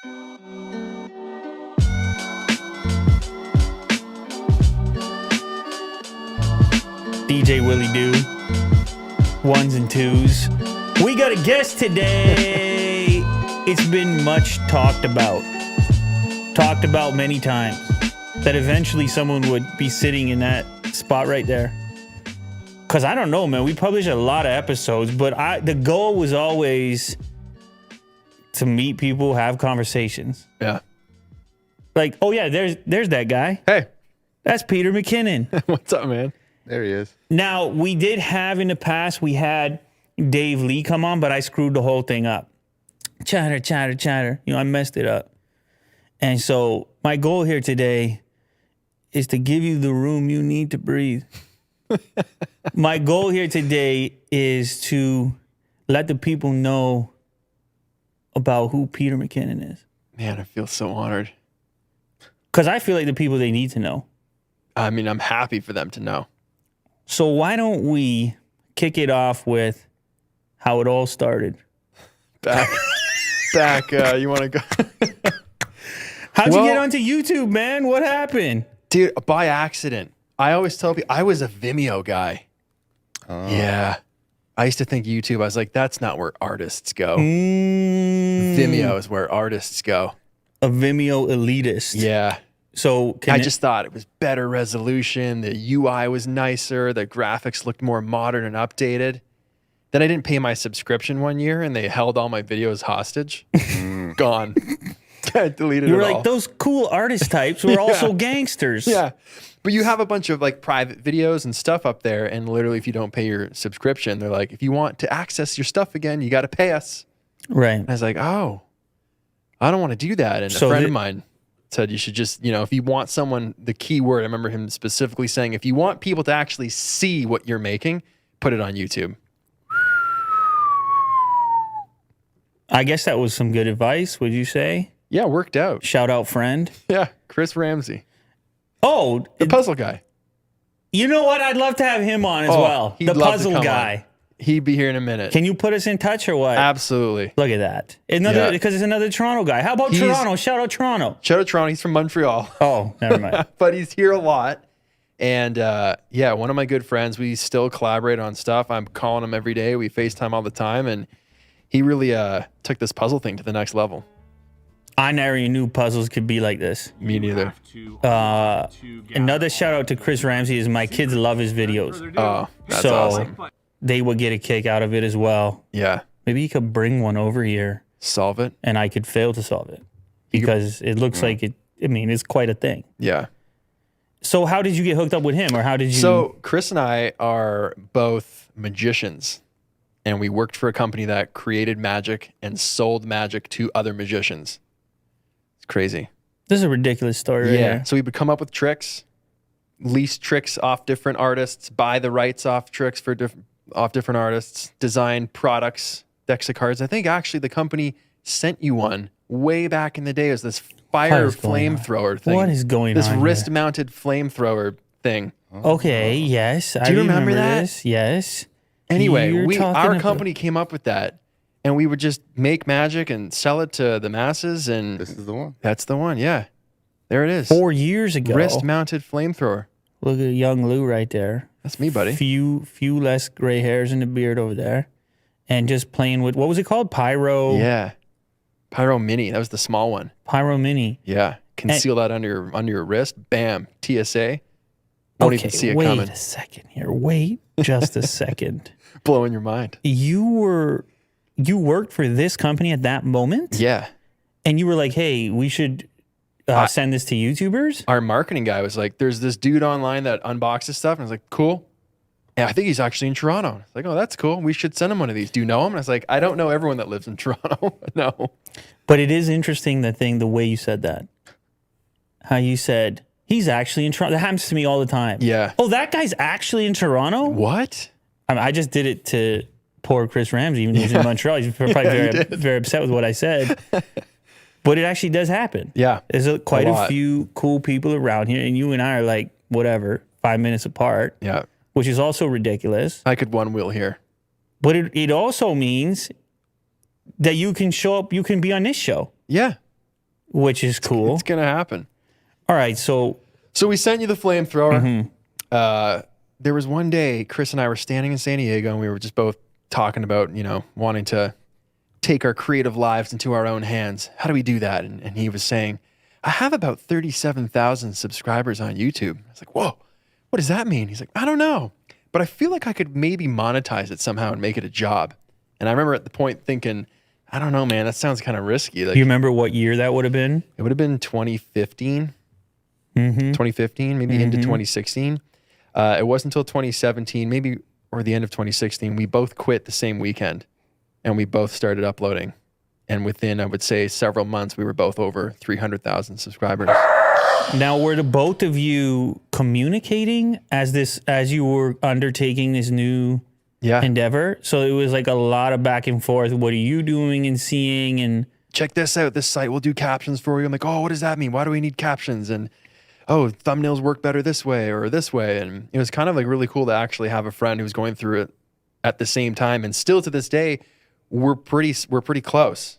DJ Willie Doo, ones and twos. We got a guest today. It's been much talked about many times, that eventually someone would be sitting in that spot right there. Because I don't know, man. We published a lot of episodes, but the goal was always to meet people, have conversations. Yeah. Like, oh yeah, there's that guy. Hey. That's Peter McKinnon. What's up, man? There he is. Now, we did have in the past, we had Dave Lee come on, but I screwed the whole thing up. Chatter. I messed it up. And so my goal here today is to give you the room you need to breathe. My goal here today is to let the people know about who Peter McKinnon is. Man, I feel so honored. Because I feel like the people they need to know. I mean, I'm happy for them to know. So why don't we kick it off with how it all started? Back, you want to go? How'd you get onto YouTube, man? What happened? Dude, by accident. I always tell people, I was a Vimeo guy. Oh. Yeah. I used to think YouTube, I was like, that's not where artists go. Vimeo is where artists go. A Vimeo elitist. Yeah. So I just thought it was better resolution. The UI was nicer. The graphics looked more modern and updated. Then I didn't pay my subscription one year and they held all my videos hostage. Gone. I deleted it all. You were like, those cool artist types were also gangsters. Yeah. But you have a bunch of like private videos and stuff up there. And literally, if you don't pay your subscription, they're like, if you want to access your stuff again, you got to pay us. Right. And I was like, oh, I don't want to do that. And a friend of mine said you should just, if you want someone, the key word, I remember him specifically saying, if you want people to actually see what you're making, put it on YouTube. I guess that was some good advice, would you say? Yeah, worked out. Shout out friend. Yeah, Chris Ramsey. Oh. The puzzle guy. You know what? I'd love to have him on as well. The puzzle guy. On. He'd be here in a minute. Can you put us in touch or what? Absolutely. Look at that. Because it's another Toronto guy. How about Toronto? Shout out Toronto. Shout out Toronto. He's from Montreal. Oh, never mind. But he's here a lot. And one of my good friends, we still collaborate on stuff. I'm calling him every day. We FaceTime all the time. And he really took this puzzle thing to the next level. I never even knew puzzles could be like this. Me neither. Another shout out to Chris Ramsey is my kids love his videos. Oh, that's awesome. They would get a kick out of it as well. Yeah. Maybe you could bring one over here. Solve it. And I could fail to solve it. Because it looks like it's quite a thing. Yeah. So how did you get hooked up with him, or how did you? So Chris and I are both magicians, and we worked for a company that created magic and sold magic to other magicians. It's crazy. This is a ridiculous story right here. So we would come up with tricks, lease tricks off different artists, buy the rights off tricks off different artists, design products, decks of cards. I think actually the company sent you one way back in the day. It was this fire flamethrower thing. What is going on? This wrist-mounted flamethrower thing. Okay, yes. Do you remember that? This. Yes. Anyway, our company came up with that, and we would just make magic and sell it to the masses. And this is the one. That's the one. Yeah, there it is. 4 years ago. Wrist-mounted flamethrower. Look at young Lou right there. That's me, buddy. Few less gray hairs in the beard over there, and just playing with, what was it called? Pyro. Yeah, Pyro Mini. That was the small one. Pyro Mini. Yeah, conceal that under your wrist. Bam. TSA. Won't even see it coming. Wait a second here. Wait just a second. Blowing your mind. You worked for this company at that moment? Yeah. And you were like, hey, we should send this to YouTubers? Our marketing guy was like, there's this dude online that unboxes stuff. And I was like, cool. And I think he's actually in Toronto. I was like, oh, that's cool. We should send him one of these. Do you know him? And I was like, I don't know everyone that lives in Toronto. No. But it is interesting, the way you said that. How you said, he's actually in Toronto. That happens to me all the time. Yeah. Oh, that guy's actually in Toronto? What? I just did it to poor Chris Ramsey, even though he's in Montreal. He's probably very upset with what I said. But it actually does happen. Yeah. There's quite a few cool people around here, and you and I are like, whatever, 5 minutes apart. Yeah. Which is also ridiculous. I could one wheel here. But it also means that you can show up, you can be on this show. Yeah. which is cool. It's going to happen. All right. So we sent you the flamethrower. There was one day Chris and I were standing in San Diego and we were just both talking about, wanting to take our creative lives into our own hands. How do we do that? And he was saying, I have about 37,000 subscribers on YouTube. I was like, whoa, what does that mean? He's like, I don't know, but I feel like I could maybe monetize it somehow and make it a job. And I remember at the point thinking, I don't know, man, that sounds kind of risky. Like, you remember what year that would have been? It would have been 2015, 2015, maybe into 2016. It wasn't until 2017, maybe, or the end of 2016, we both quit the same weekend and we both started uploading. And within, I would say, several months, we were both over 300,000 subscribers. Now, were the both of you communicating as you were undertaking this new endeavor? So it was like a lot of back and forth. What are you doing and seeing? And check this out. This site will do captions for you. I'm like, oh, what does that mean? Why do we need captions? And oh, thumbnails work better this way or this way. And it was kind of like really cool to actually have a friend who was going through it at the same time. And still to this day, we're pretty close.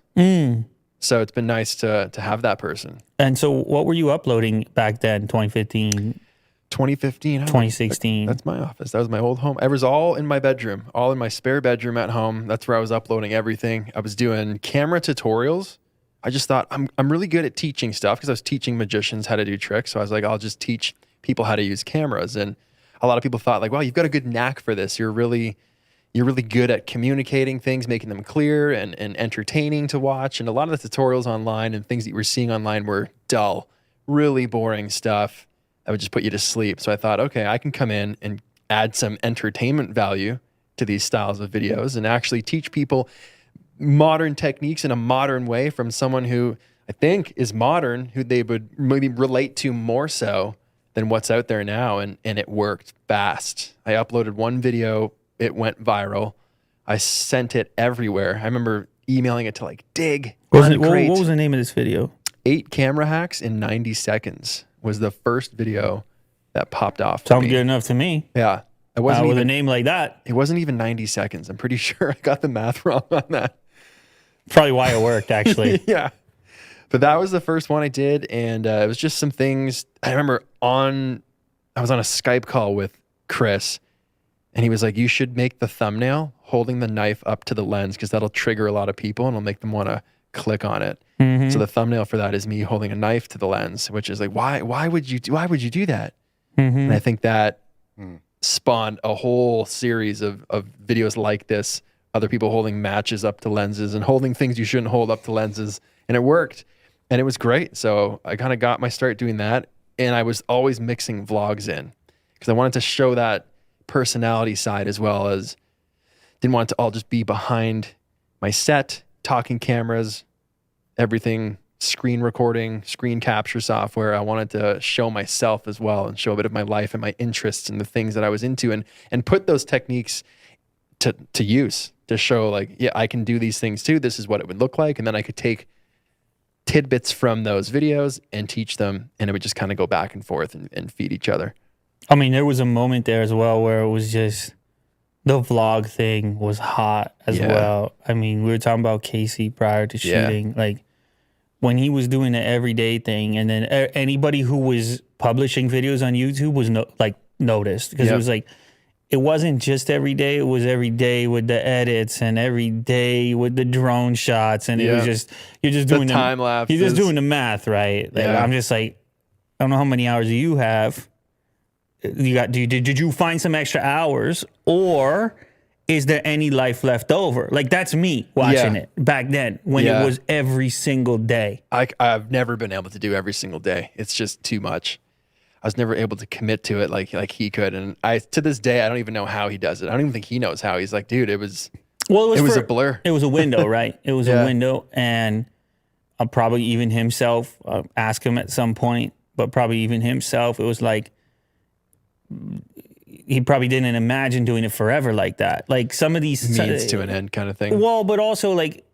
So it's been nice to have that person. And so what were you uploading back then, 2015? 2015. 2016. That's my office. That was my old home. It was all in my bedroom, all in my spare bedroom at home. That's where I was uploading everything. I was doing camera tutorials. I just thought I'm really good at teaching stuff because I was teaching magicians how to do tricks. So I was like, I'll just teach people how to use cameras. And a lot of people thought like, wow, you've got a good knack for this. You're really good at communicating things, making them clear and entertaining to watch. And a lot of the tutorials online and things that you were seeing online were dull, really boring stuff that would just put you to sleep. So I thought, okay, I can come in and add some entertainment value to these styles of videos and actually teach people modern techniques in a modern way from someone who I think is modern, who they would maybe relate to more so than what's out there now. And it worked fast. I uploaded one video. It went viral. I sent it everywhere. I remember emailing it to like Dig. What was the name of this video? 8 camera hacks in 90 seconds was the first video that popped off. Sounds good enough to me. Yeah. It wasn't with even a name like that. It wasn't even 90 seconds. I'm pretty sure I got the math wrong on that. Probably why it worked, actually. Yeah. But that was the first one I did. And it was just some things. I remember I was on a Skype call with Chris. And he was like, you should make the thumbnail holding the knife up to the lens because that'll trigger a lot of people and it'll make them want to click on it. So the thumbnail for that is me holding a knife to the lens, which is like, why would you do that? And I think that spawned a whole series of videos like this, other people holding matches up to lenses and holding things you shouldn't hold up to lenses. And it worked. And it was great. So I kind of got my start doing that. And I was always mixing vlogs in because I wanted to show that personality side as well as didn't want it to all just be behind my set, talking cameras, everything, screen recording, screen capture software. I wanted to show myself as well and show a bit of my life and my interests and the things that I was into and put those techniques to use to show like, yeah, I can do these things too. This is what it would look like. And then I could take tidbits from those videos and teach them. And it would just kind of go back and forth and feed each other. I mean, there was a moment there as well where it was just the vlog thing was hot as well. I mean, we were talking about Casey prior to shooting. Like when he was doing the everyday thing, and then anybody who was publishing videos on YouTube was noticed because it was like it wasn't just every day; it was every day with the edits and every day with the drone shots, and it was just you're just doing the time lapse. You're just doing the math, right? Like, I'm just like, I don't know how many hours you have. Did you find some extra hours, or is there any life left over? Like that's me watching it back then when it was every single day. I've never been able to do every single day. It's just too much. I was never able to commit to it like he could, and to this day I don't even know how he does it. I don't even think he knows how. He's like, dude, it was a blur. It was a window, right? It was a window, and I'll probably even himself ask him at some point, but probably even himself, it was like. He probably didn't imagine doing it forever like that. Like some of these means to an end kind of thing. Well, but also like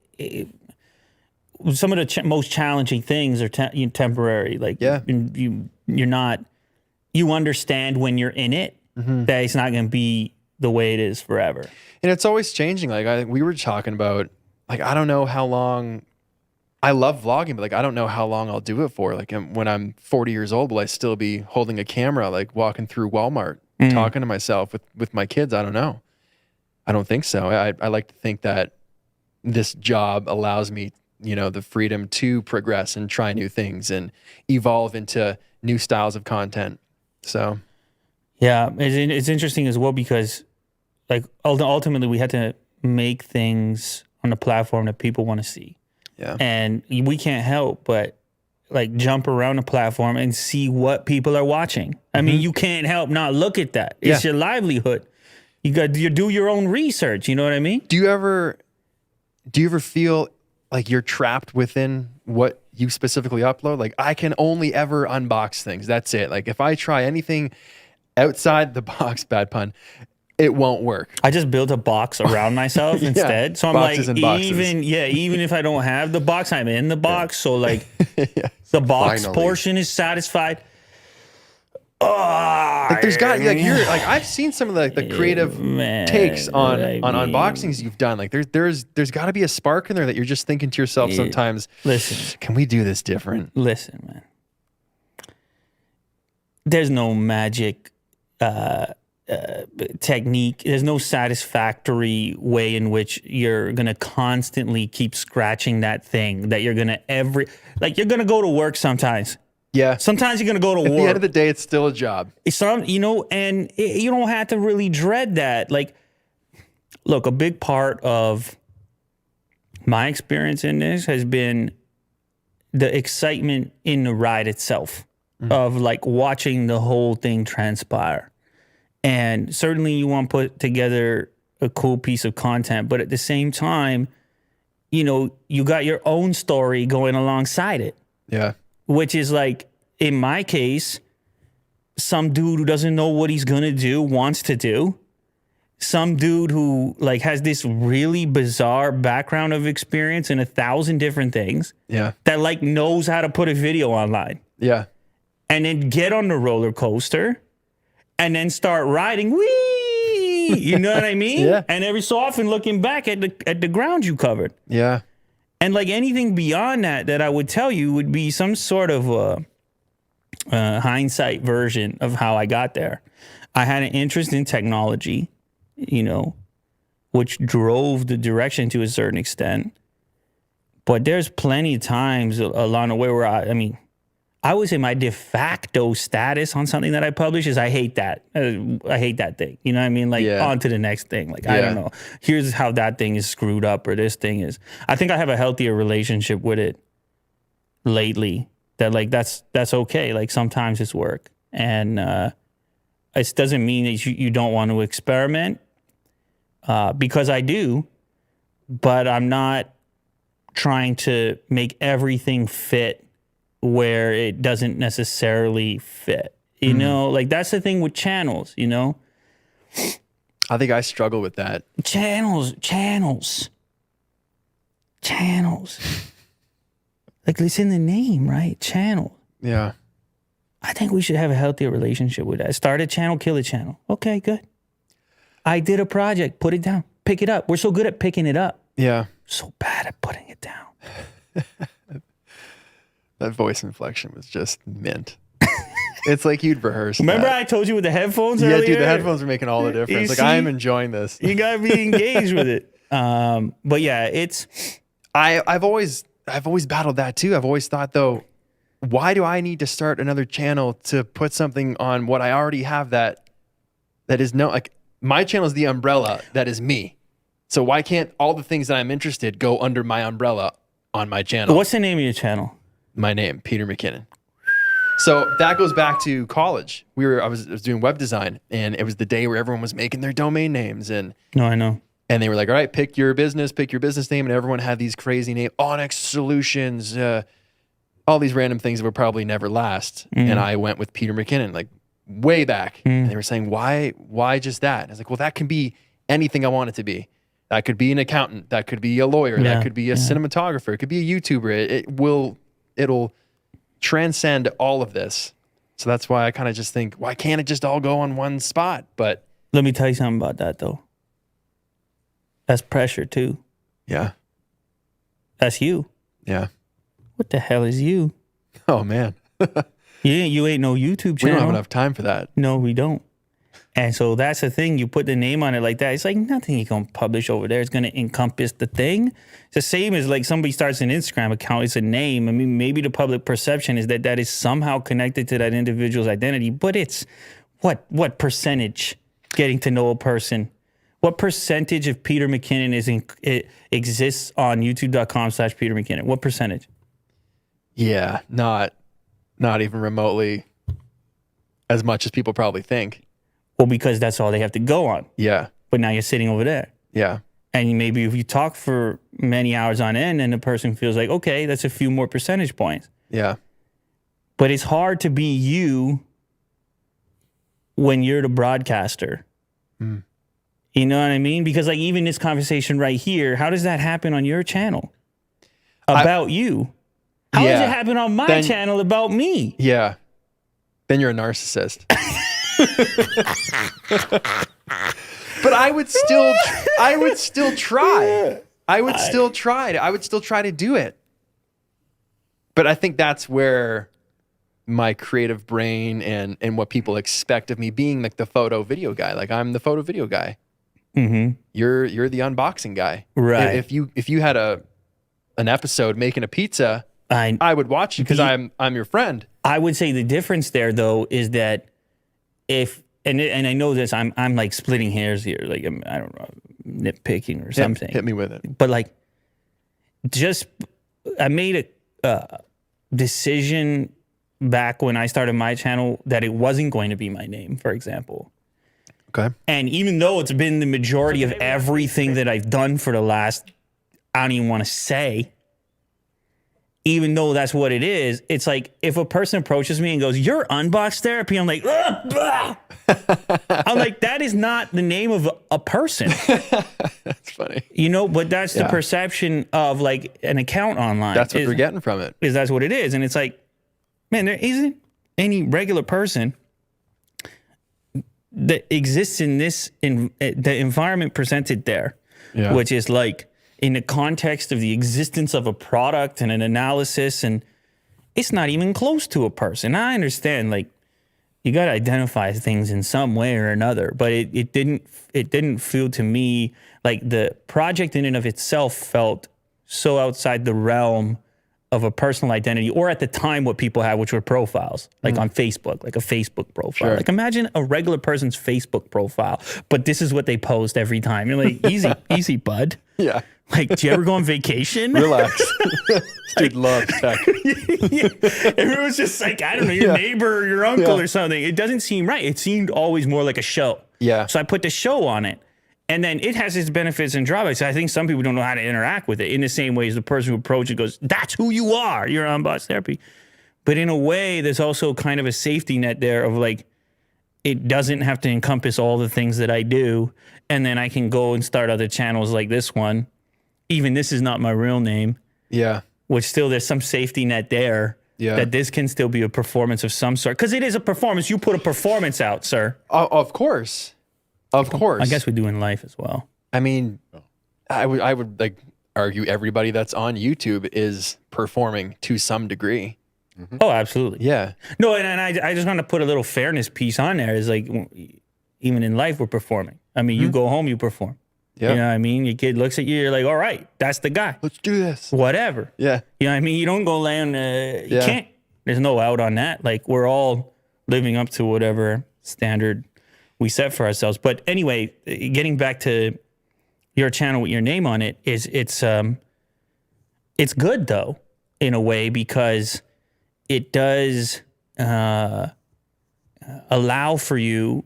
some of the most challenging things are temporary. Like you're not. You understand when you're in it that it's not going to be the way it is forever. And it's always changing. Like we were talking about. Like I don't know how long I love vlogging, but like I don't know how long I'll do it for. Like when I'm 40 years old, will I still be holding a camera, like walking through Walmart, talking to myself with my kids? I don't know. I don't think so. I like to think that this job allows me, the freedom to progress and try new things and evolve into new styles of content. So, yeah, it's interesting as well because, like, ultimately we had to make things on a platform that people want to see. yeah. And we can't help but like jump around the platform and see what people are watching. I mean, you can't help not look at that. It's your livelihood. You do your own research. You know what I mean? Do you ever feel like you're trapped within what you specifically upload? Like I can only ever unbox things. That's it. Like if I try anything outside the box, bad pun, it won't work. I just built a box around myself instead. So I'm boxes like, and boxes. even if I don't have the box, I'm in the box. So like the box Finally. portion is satisfied. Like there's got like you're like I've seen some of the creative takes on unboxings you've done. Like there's got to be a spark in there that you're just thinking to yourself sometimes. Listen, Can we do this different? listen, man. There's no magic technique. There's no satisfactory way in which you're gonna constantly keep scratching that thing that you're gonna you're gonna go to work sometimes. Yeah. Sometimes you're gonna go to work. At the end of the day, it's still a job. And you don't have to really dread that. Like, look, a big part of my experience in this has been the excitement in the ride itself of like watching the whole thing transpire. And certainly you want to put together a cool piece of content, but at the same time, you got your own story going alongside it. Yeah. Which is like, in my case, some dude who doesn't know what he's gonna do wants to do. Some dude who like has this really bizarre background of experience in 1,000 different things. Yeah. That like knows how to put a video online. Yeah. And then get on the roller coaster and then start riding. Whee! You know what I mean? Yeah. And every so often looking back at the ground you covered. Yeah. And like anything beyond that I would tell you would be some sort of a hindsight version of how I got there. I had an interest in technology, which drove the direction to a certain extent. But there's plenty of times along the way where I would say my de facto status on something that I publish is I hate that. I hate that thing. You know what I mean? Like on to the next thing. Like, I don't know. Here's how that thing is screwed up or this thing is. I think I have a healthier relationship with it lately that like that's okay. Like sometimes it's work. And it doesn't mean that you don't want to experiment because I do, but I'm not trying to make everything fit where it doesn't necessarily fit, like that's the thing with channels, I think I struggle with that. Channels. Like it's in the name, right? Channel. Yeah. I think we should have a healthier relationship with that. Start a channel, kill a channel. Okay, good. I did a project, put it down, pick it up. We're so good at picking it up. Yeah. So bad at putting it down. That voice inflection was just mint. It's like you'd rehearsed. Remember that. I told you with the headphones earlier? Yeah, dude, the headphones are making all the difference. Like, I'm enjoying this. You gotta be engaged with it. But yeah, it's. I've always battled that too. I've always thought though, why do I need to start another channel to put something on what I already have that is like my channel is the umbrella that is me. So why can't all the things that I'm interested go under my umbrella on my channel? What's the name of your channel? My name, Peter McKinnon. So that goes back to college. I was doing web design, and it was the day where everyone was making their domain names, and No, I know. And they were like, all right, pick your business name. And everyone had these crazy names, Onyx Solutions, all these random things that would probably never last. And I went with Peter McKinnon, like way back. And they were saying, why just that? And I was like, well, that can be anything I want it to be. That could be an accountant. That could be a lawyer. That could be a cinematographer. It could be a YouTuber. It'll transcend all of this. So that's why I kind of just think, why can't it just all go on one spot? But let me tell you something about that though. That's pressure too. Yeah. That's you. Yeah. What the hell is you? Oh, man. You ain't no YouTube We channel. don't have enough time for that. No, we don't. And so that's the thing. You put the name on it like that. It's like nothing you can publish over there is going to encompass the thing. It's the same as like somebody starts an Instagram account. It's a name. I mean, maybe the public perception is that that is somehow connected to that individual's identity. But it's what percentage getting to know a person? What percentage of Peter McKinnon it exists on youtube.com/Peter McKinnon? What percentage? Yeah, not even remotely as much as people probably think. Well, because that's all they have to go on. Yeah. But now you're sitting over there. Yeah. And maybe if you talk for many hours on end and the person feels like, okay, that's a few more percentage points. Yeah. But it's hard to be you when you're the broadcaster. Mm. You know what I mean? Because like even this conversation right here, how does that happen on your channel? About you? How does it happen on my channel about me? Yeah. Then you're a narcissist. But I would still try. I would still try to do it. But I think that's where my creative brain and what people expect of me being like the photo video guy. Like I'm the photo video guy. Mm-hmm. You're the unboxing guy. Right. If you had an episode making a pizza, I would watch you because I'm your friend. I would say the difference there though is that if and I know this, I'm like splitting hairs here, like I don't know, nitpicking or something. Hit me with it. But like, I made a decision back when I started my channel that it wasn't going to be my name, for example. Okay. And even though it's been the majority of everything that I've done for the last, I don't even want to say, even though that's what it is, it's like if a person approaches me and goes, "You're Unbox Therapy," I'm like, "Ugh, I'm like, that is not the name of a person. That's funny. You know, but that's the perception of like an account online. That's what we're getting from it. Is that's what it is. And it's like, man, there isn't any regular person that exists in this, the environment presented there, which is like in the context of the existence of a product and an analysis. And it's not even close to a person. I understand, like, you got to identify things in some way or another, but it didn't feel to me like the project in and of itself felt so outside the realm of a personal identity, or at the time what people had, which were profiles, like on Facebook, like a Facebook profile. Sure. Like imagine a regular person's Facebook profile, but this is what they post every time. You're like, easy, bud. Yeah. Like, do you ever go on vacation? Relax. Dude loves tech. If it was just like, I don't know, your neighbor or your uncle or something, it doesn't seem right. It seemed always more like a show. Yeah. So I put the show on it. And then it has its benefits and drawbacks. I think some people don't know how to interact with it in the same way as the person who approaches it goes, "That's who you are. You're on Unbox Therapy." But in a way, there's also kind of a safety net there of like, it doesn't have to encompass all the things that I do. And then I can go and start other channels like this one. Even this is not my real name. Yeah. Which still there's some safety net there. Yeah. That this can still be a performance of some sort. Because it is a performance. You put a performance out, sir. Of course. Of course. I guess we do in life as well. I mean, I would like argue everybody that's on YouTube is performing to some degree. Mm-hmm. Oh, absolutely. Yeah. No, and I just want to put a little fairness piece on there. Is like, even in life, we're performing. I mean, you go home, you perform. Yeah. You know what I mean? Your kid looks at you, you're like, all right, that's the guy. Let's do this. Whatever. Yeah. You know what I mean? You don't go land, you can't. There's no out on that. Like, we're all living up to whatever standard we set for ourselves. But anyway, getting back to your channel with your name on it, it's good though, in a way, because it does allow for you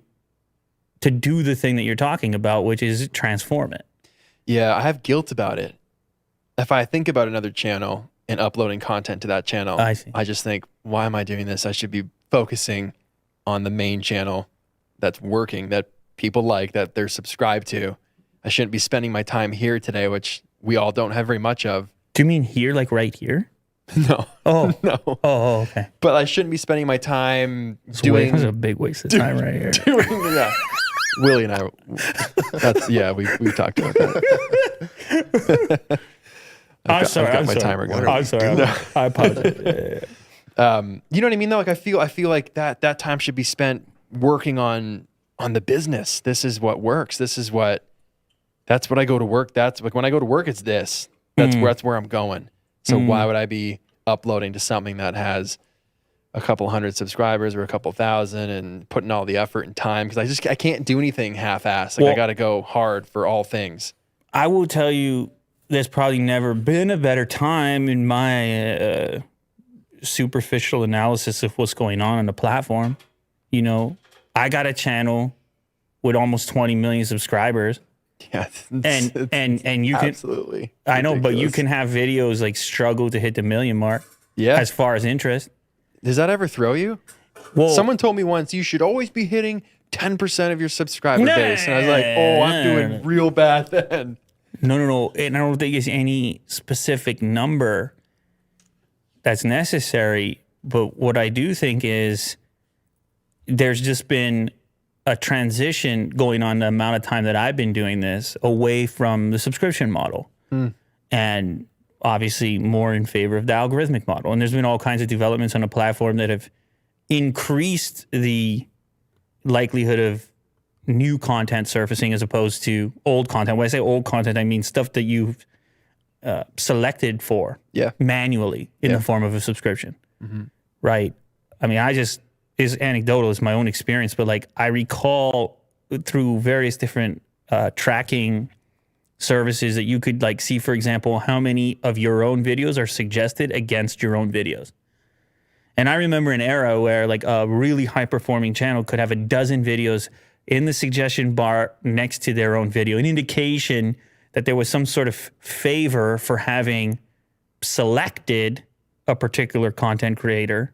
to do the thing that you're talking about, which is transform it. Yeah, I have guilt about it. If I think about another channel and uploading content to that channel, I just think, why am I doing this? I should be focusing on the main channel that's working, that people like, that they're subscribed to. I shouldn't be spending my time here today, which we all don't have very much of. Do you mean here, like right here? No. Oh. No. Oh, okay. But I shouldn't be spending my time doing... That's a big waste of time right here. Yeah. Willie and I, we've talked about that. I'm sorry. I've got I'm my sorry. timer going. I'm sorry. I apologize. You know what I mean though? Like I feel like that time should be spent working on the business. This is what works. That's what I go to work. That's like when I go to work, it's this. That's where I'm going. So why would I be uploading to something that has a couple hundred subscribers or a couple thousand and putting all the effort and time? Because I can't do anything half-assed. Like I got to go hard for all things. I will tell you, there's probably never been a better time in my superficial analysis of what's going on the platform. You know, I got a channel with almost 20 million subscribers. Yeah, and you can absolutely. I know, but you ridiculous. can have videos like struggle to hit the million mark. Yeah. As far as interest. Does that ever throw you? Well, Someone told me once you should always be hitting 10% of your subscriber base, and I was like, oh, I'm doing real bad then. No, and I don't think it's any specific number that's necessary. But what I do think is there's just been a transition going on the amount of time that I've been doing this away from the subscription model. And obviously more in favor of the algorithmic model. And there's been all kinds of developments on the platform that have increased the likelihood of new content surfacing as opposed to old content. When I say old content, I mean stuff that you've selected for manually in the form of a subscription, right? I mean, is anecdotal, it's my own experience, but like I recall through various different tracking services that you could like see, for example, how many of your own videos are suggested against your own videos. And I remember an era where like a really high performing channel could have a dozen videos in the suggestion bar next to their own video, an indication that there was some sort of favor for having selected a particular content creator,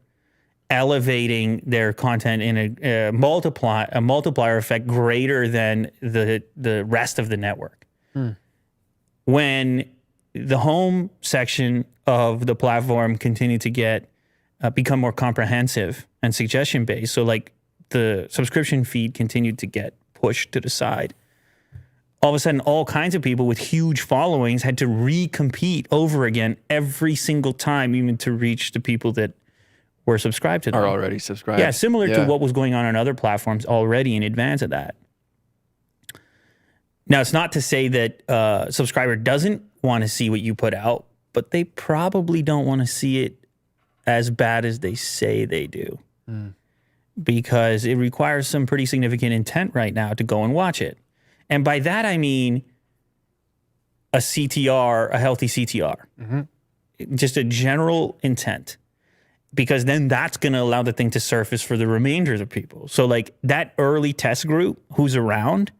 elevating their content in a multiplier effect greater than the rest of the network. When the home section of the platform continued to become more comprehensive and suggestion based, so like the subscription feed continued to get pushed to the side, all of a sudden all kinds of people with huge followings had to recompete over again every single time, even to reach the people that were subscribed to them. Are already subscribed. Yeah, similar to what was going on other platforms already in advance of that. Now, it's not to say that a subscriber doesn't want to see what you put out, but they probably don't want to see it as bad as they say they do. Because it requires some pretty significant intent right now to go and watch it. And by that, I mean a CTR, a healthy CTR. Just a general intent. Because then that's going to allow the thing to surface for the remainder of the people. So like that early test group who's around,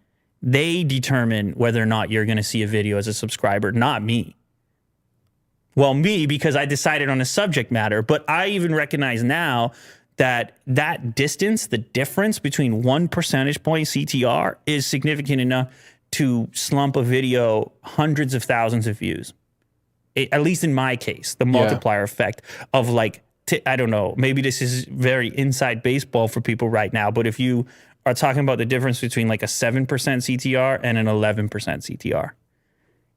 they determine whether or not you're going to see a video as a subscriber, not me. Well, me, because I decided on a subject matter, but I even recognize now that distance, the difference between 1 percentage point CTR is significant enough to slump a video hundreds of thousands of views. At least in my case, the multiplier effect of like, I don't know, maybe this is very inside baseball for people right now, but if you are talking about the difference between like a 7% CTR and an 11% CTR,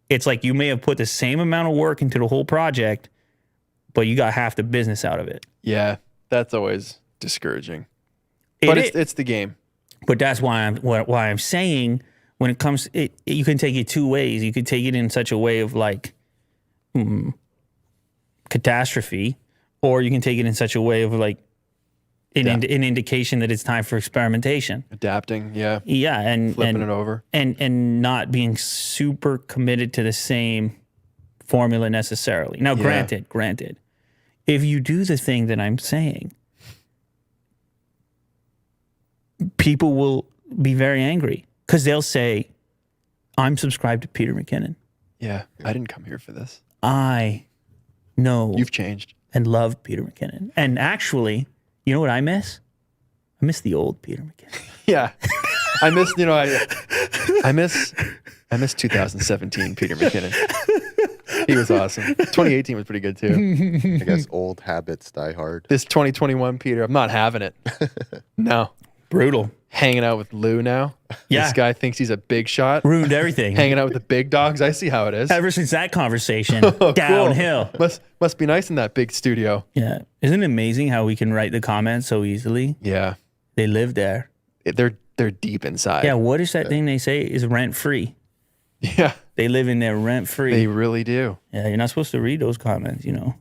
it's like you may have put the same amount of work into the whole project, but you got half the business out of it. Yeah, that's always discouraging. But it's the game. But that's why I'm saying when it comes, you can take it two ways. You could take it in such a way of like catastrophe, or you can take it in such a way of like an indication that it's time for experimentation, adapting. Yeah, and flipping it over, and not being super committed to the same formula necessarily. Now, granted, if you do the thing that I'm saying, people will be very angry because they'll say, I'm subscribed to Peter McKinnon. Yeah, I didn't come here for this. I know you've changed and love Peter McKinnon. And actually, you know what I miss? I miss the old Peter McKinnon. Yeah. I miss, I miss 2017 Peter McKinnon. He was awesome. 2018 was pretty good too. I guess old habits die hard. This 2021 Peter, I'm not having it. No. Brutal. hanging out with Lou now. Yeah. This guy thinks he's a big shot. Ruined everything. Hanging out with the big dogs. I see how it is. Ever since that conversation, Cool. downhill. Must be nice in that big studio. Yeah. Isn't it amazing how we can write the comments so easily? Yeah. They live there. They're deep inside. Yeah. What is that thing they say is rent free? Yeah. They live in there rent free. They really do. Yeah. You're not supposed to read those comments, you know.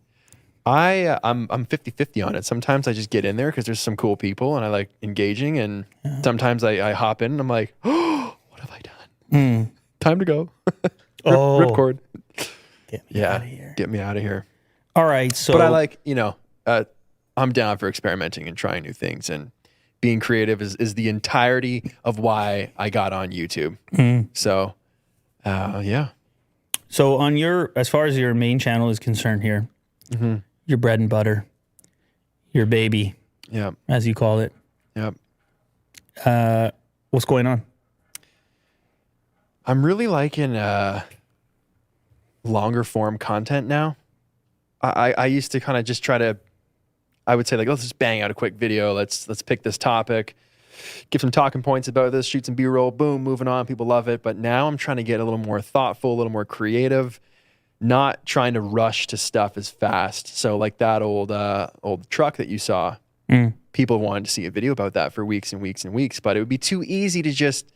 I'm 50-50 on it. Sometimes I just get in there because there's some cool people and I like engaging, and sometimes I hop in and I'm like, oh, what have I done? Time to go. Ripcord. Get me out of here. Get me out of here. All right. So, But I like, I'm down for experimenting and trying new things, and being creative is the entirety of why I got on YouTube. So, yeah. So as far as your main channel is concerned here, your bread and butter, your baby, Yeah. as you call it. Yep. What's going on? I'm really liking longer form content now. I used to kind of just try to, I would say like, let's just bang out a quick video. Let's pick this topic, give some talking points about this, shoot some B-roll, boom, moving on. People love it. But now I'm trying to get a little more thoughtful, a little more creative, not trying to rush to stuff as fast. So like that old truck that you saw, people wanted to see a video about that for weeks and weeks and weeks, but it would be too easy to just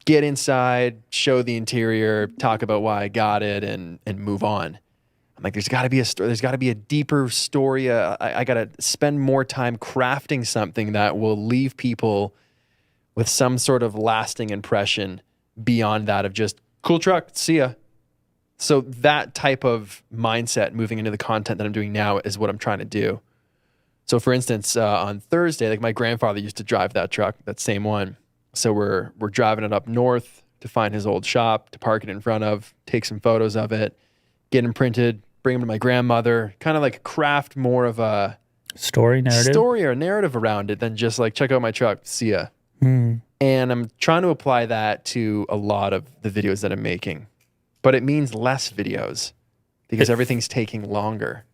get inside, show the interior, talk about why I got it, and move on. I'm like, there's got to be a story. There's got to be a deeper story. I got to spend more time crafting something that will leave people with some sort of lasting impression beyond that of just cool truck, see ya. So that type of mindset moving into the content that I'm doing now is what I'm trying to do. So for instance, on Thursday, like my grandfather used to drive that truck, that same one. So we're driving it up north to find his old shop, to park it in front of, take some photos of it, get them printed, bring them to my grandmother, kind of like craft more of a story or a narrative around it than just like, check out my truck, see ya. And I'm trying to apply that to a lot of the videos that I'm making. But it means less videos because everything's taking longer.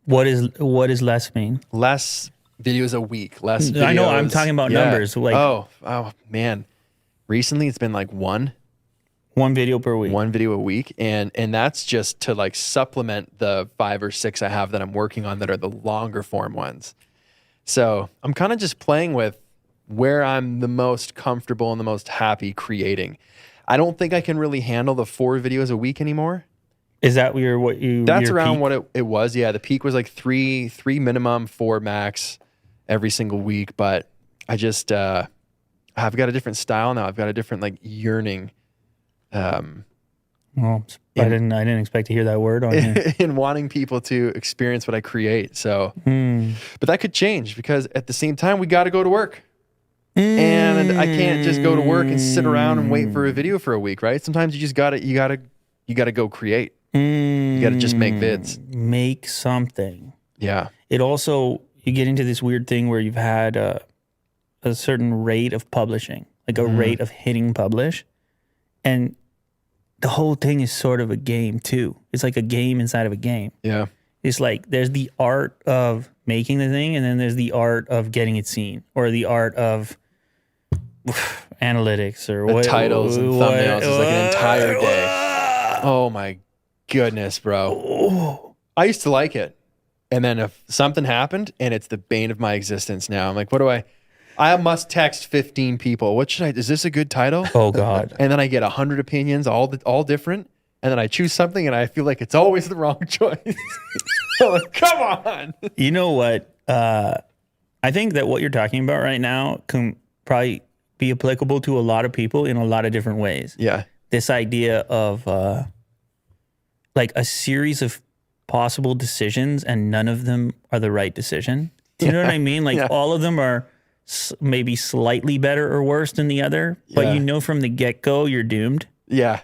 What does less mean? Less videos a week. Less videos. I know. I'm talking about numbers. Like oh man. Recently, it's been like one video per week. One video a week, and that's just to like supplement the 5 or 6 I have that I'm working on that are the longer form ones. So I'm kind of just playing with where I'm the most comfortable and the most happy creating. I don't think I can really handle the 4 videos a week anymore. Is that That's around peak? what it was. Yeah, the peak was like 3 minimum, 4 max every single week. But I just I've got a different style now. I've got a different like yearning. Well, I didn't expect to hear that word on here. In wanting people to experience what I create. So, but that could change because at the same time we got to go to work. And I can't just go to work and sit around and wait for a video for a week, right? Sometimes you just gotta go create. You gotta just make vids. Make something. Yeah. It also, you get into this weird thing where you've had a certain rate of publishing, like a rate of hitting publish. And the whole thing is sort of a game too. It's like a game inside of a game. Yeah. It's like there's the art of making the thing, and then there's the art of getting it seen, or the art of analytics, or the titles and thumbnails is like an entire day. Oh my goodness, bro. I used to like it. And then if something happened and it's the bane of my existence now, I'm like, what do I must text 15 people. What should is this a good title? Oh God. And then I get 100 opinions, all different. And then I choose something and I feel like it's always the wrong choice. I'm like, come on. You know what? I think that what you're talking about right now can probably be applicable to a lot of people in a lot of different ways. Yeah. This idea of like a series of possible decisions and none of them are the right decision. Do you know what I mean? Like all of them are maybe slightly better or worse than the other, but you know from the get-go you're doomed. Yeah.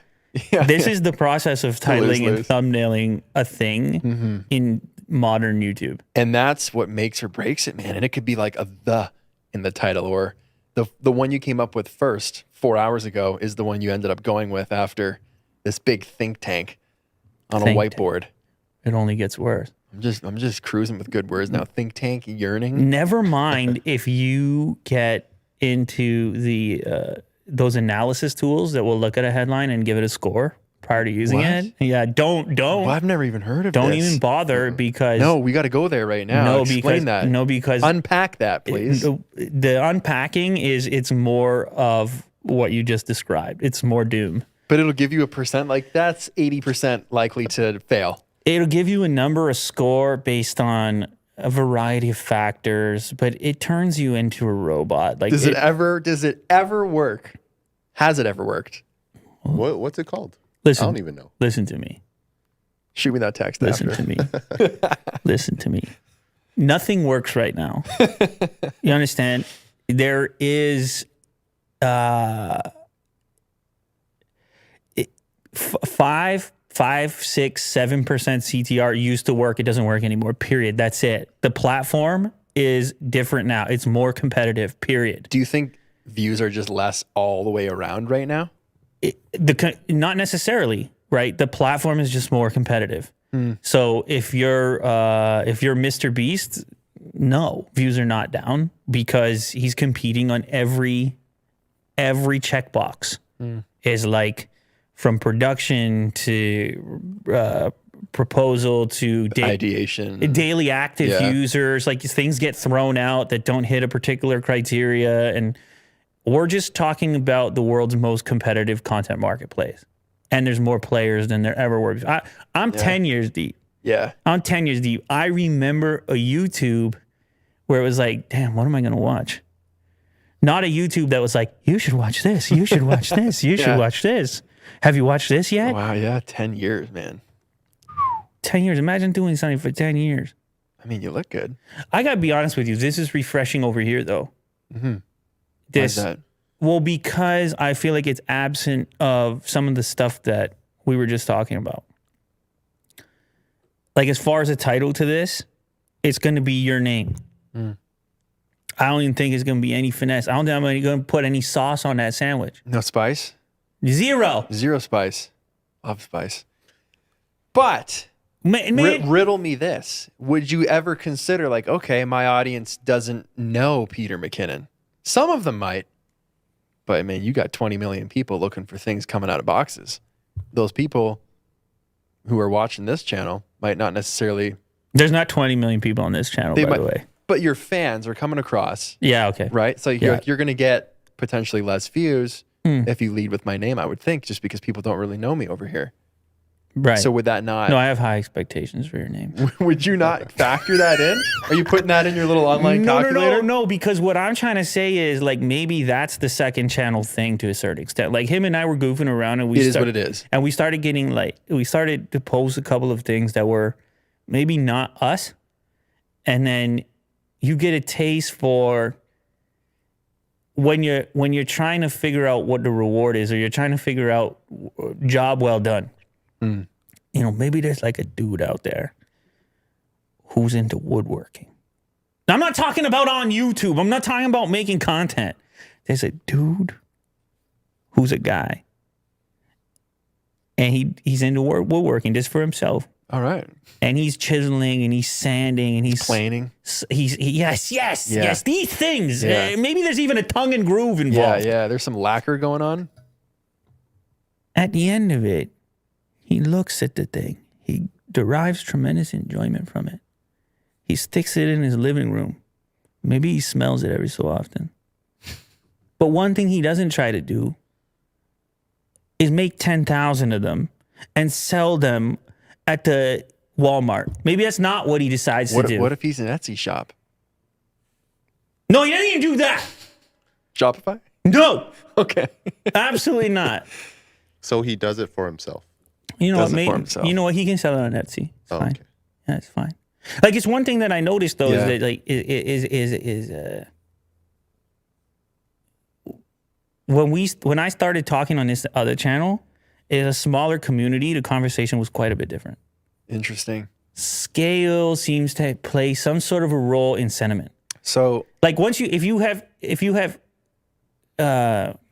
This is the process of titling and thumbnailing a thing in modern YouTube. And that's what makes or breaks it, man. And it could be like a "the" in the title, or the one you came up with first 4 hours ago is the one you ended up going with after this big think tank on a whiteboard. It only gets worse. I'm just cruising with good words now. Think tank, yearning. Never mind if you get into the those analysis tools that will look at a headline and give it a score prior to using What? it. Yeah, don't Well, I've never even heard of don't this. even bother because No, we got to go there right now. Explain that. Because Unpack that, please. the unpacking is it's more of what you just described. It's more doom. But it'll give you a percent, like that's 80% likely to fail. It'll give you a number, a score based on a variety of factors, but it turns you into a robot. Like, Does it ever work? Has it ever worked? What's it called? Listen, I don't even know. Listen to me. Shoot me that text Listen after. to me. Listen to me. Nothing works right now. You understand? There is 5, 6, 7% CTR used to work. It doesn't work anymore. Period. That's it. The platform is different now. It's more competitive. Period. Do you think views are just less all the way around right now? Not necessarily, right? The platform is just more competitive. So if you're Mr. Beast, no, views are not down because he's competing on every checkbox. Is like from production to proposal to Ideation. daily active users. Like things get thrown out that don't hit a particular criteria, and we're just talking about the world's most competitive content marketplace. And there's more players than there ever were. I'm 10 years deep. Yeah. I'm 10 years deep. I remember a YouTube where it was like, damn, what am I going to watch? Not a YouTube that was like, you should watch this. You should watch this. You should watch this. Have you watched this yet? Wow. Yeah. 10 years, man. 10 years. Imagine doing something for 10 years. I mean, you look good. I got to be honest with you. This is refreshing over here, though. Mm-hmm. Why is that? Well, because I feel like it's absent of some of the stuff that we were just talking about. Like as far as a title to this, it's going to be your name. I don't even think it's going to be any finesse. I don't think I'm going to put any sauce on that sandwich. No spice? Zero spice. Love spice. But riddle me this. Would you ever consider like, okay, my audience doesn't know Peter McKinnon? Some of them might. But, man, you got 20 million people looking for things coming out of boxes. Those people who are watching this channel might not necessarily... There's not 20 million people on this channel, by the way. But your fans are coming across. Yeah, okay. Right? So you're going to get potentially less views if you lead with my name, I would think, just because people don't really know me over here. Right. So would that not... No, I have high expectations for your name. Would you not factor that in? Are you putting that in your little online calculator? No, because what I'm trying to say is like maybe that's the second channel thing to a certain extent. Like him and I were goofing around and it is what it is. And we started getting we started to post a couple of things that were maybe not us. And then you get a taste for when you're trying to figure out what the reward is, or you're trying to figure out job well done. You know, maybe there's like a dude out there who's into woodworking. Now, I'm not talking about on YouTube. I'm not talking about making content. There's a dude who's a guy, and he's into woodworking just for himself. All right. And he's chiseling and he's sanding and he's planing. Yes. These things. Yeah. Maybe there's even a tongue and groove involved. Yeah. There's some lacquer going on. At the end of it, he looks at the thing. He derives tremendous enjoyment from it. He sticks it in his living room. Maybe he smells it every so often. But one thing he doesn't try to do is make 10,000 of them and sell them at the Walmart. Maybe that's not what he decides to do. What if he's an Etsy shop? No, he doesn't even do that. Shopify? No. Okay. Absolutely not. So he does it for himself. You know what? You know what? He can sell it on Etsy. It's fine. Okay. Yeah, it's fine. Like it's one thing that I noticed though is that like when I started talking on this other channel, it's a smaller community. The conversation was quite a bit different. Interesting. Scale seems to play some sort of a role in sentiment. So like if you have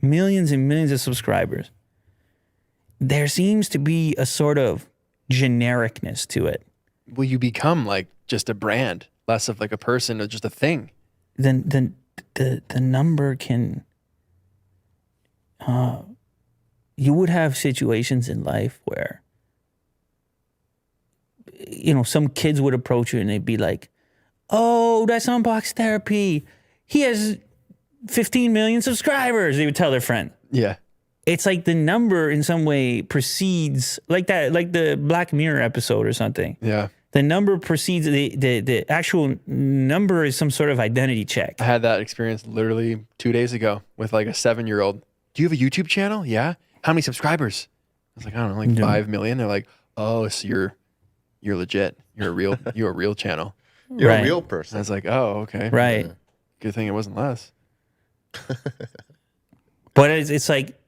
millions and millions of subscribers, there seems to be a sort of genericness to it. Will you become like just a brand, less of like a person or just a thing? Then the number can. You would have situations in life where, some kids would approach you and they'd be like, "Oh, that's Unbox Therapy. He has 15 million subscribers." They would tell their friend. Yeah. It's like the number in some way precedes, like the Black Mirror episode or something. Yeah. The number precedes the actual number is some sort of identity check. I had that experience literally 2 days ago with like a 7-year-old. Do you have a YouTube channel? Yeah. How many subscribers? I was like, I don't know, like 5 million. They're like, oh, so you're legit. You're a real channel. You're Right. a real I person. was like, oh, okay. Right. Good thing it wasn't less. But it's like,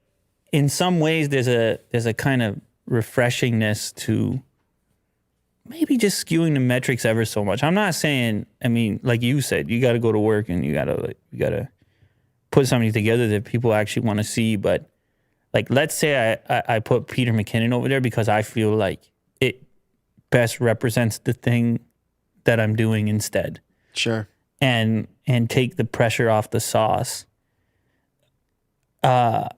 in some ways, there's a kind of refreshingness to maybe just skewing the metrics ever so much. I'm not saying, like you said, you got to go to work and you got to put something together that people actually want to see. But like, let's say I put Peter McKinnon over there because I feel like it best represents the thing that I'm doing instead, Sure. and take the pressure off the sauce.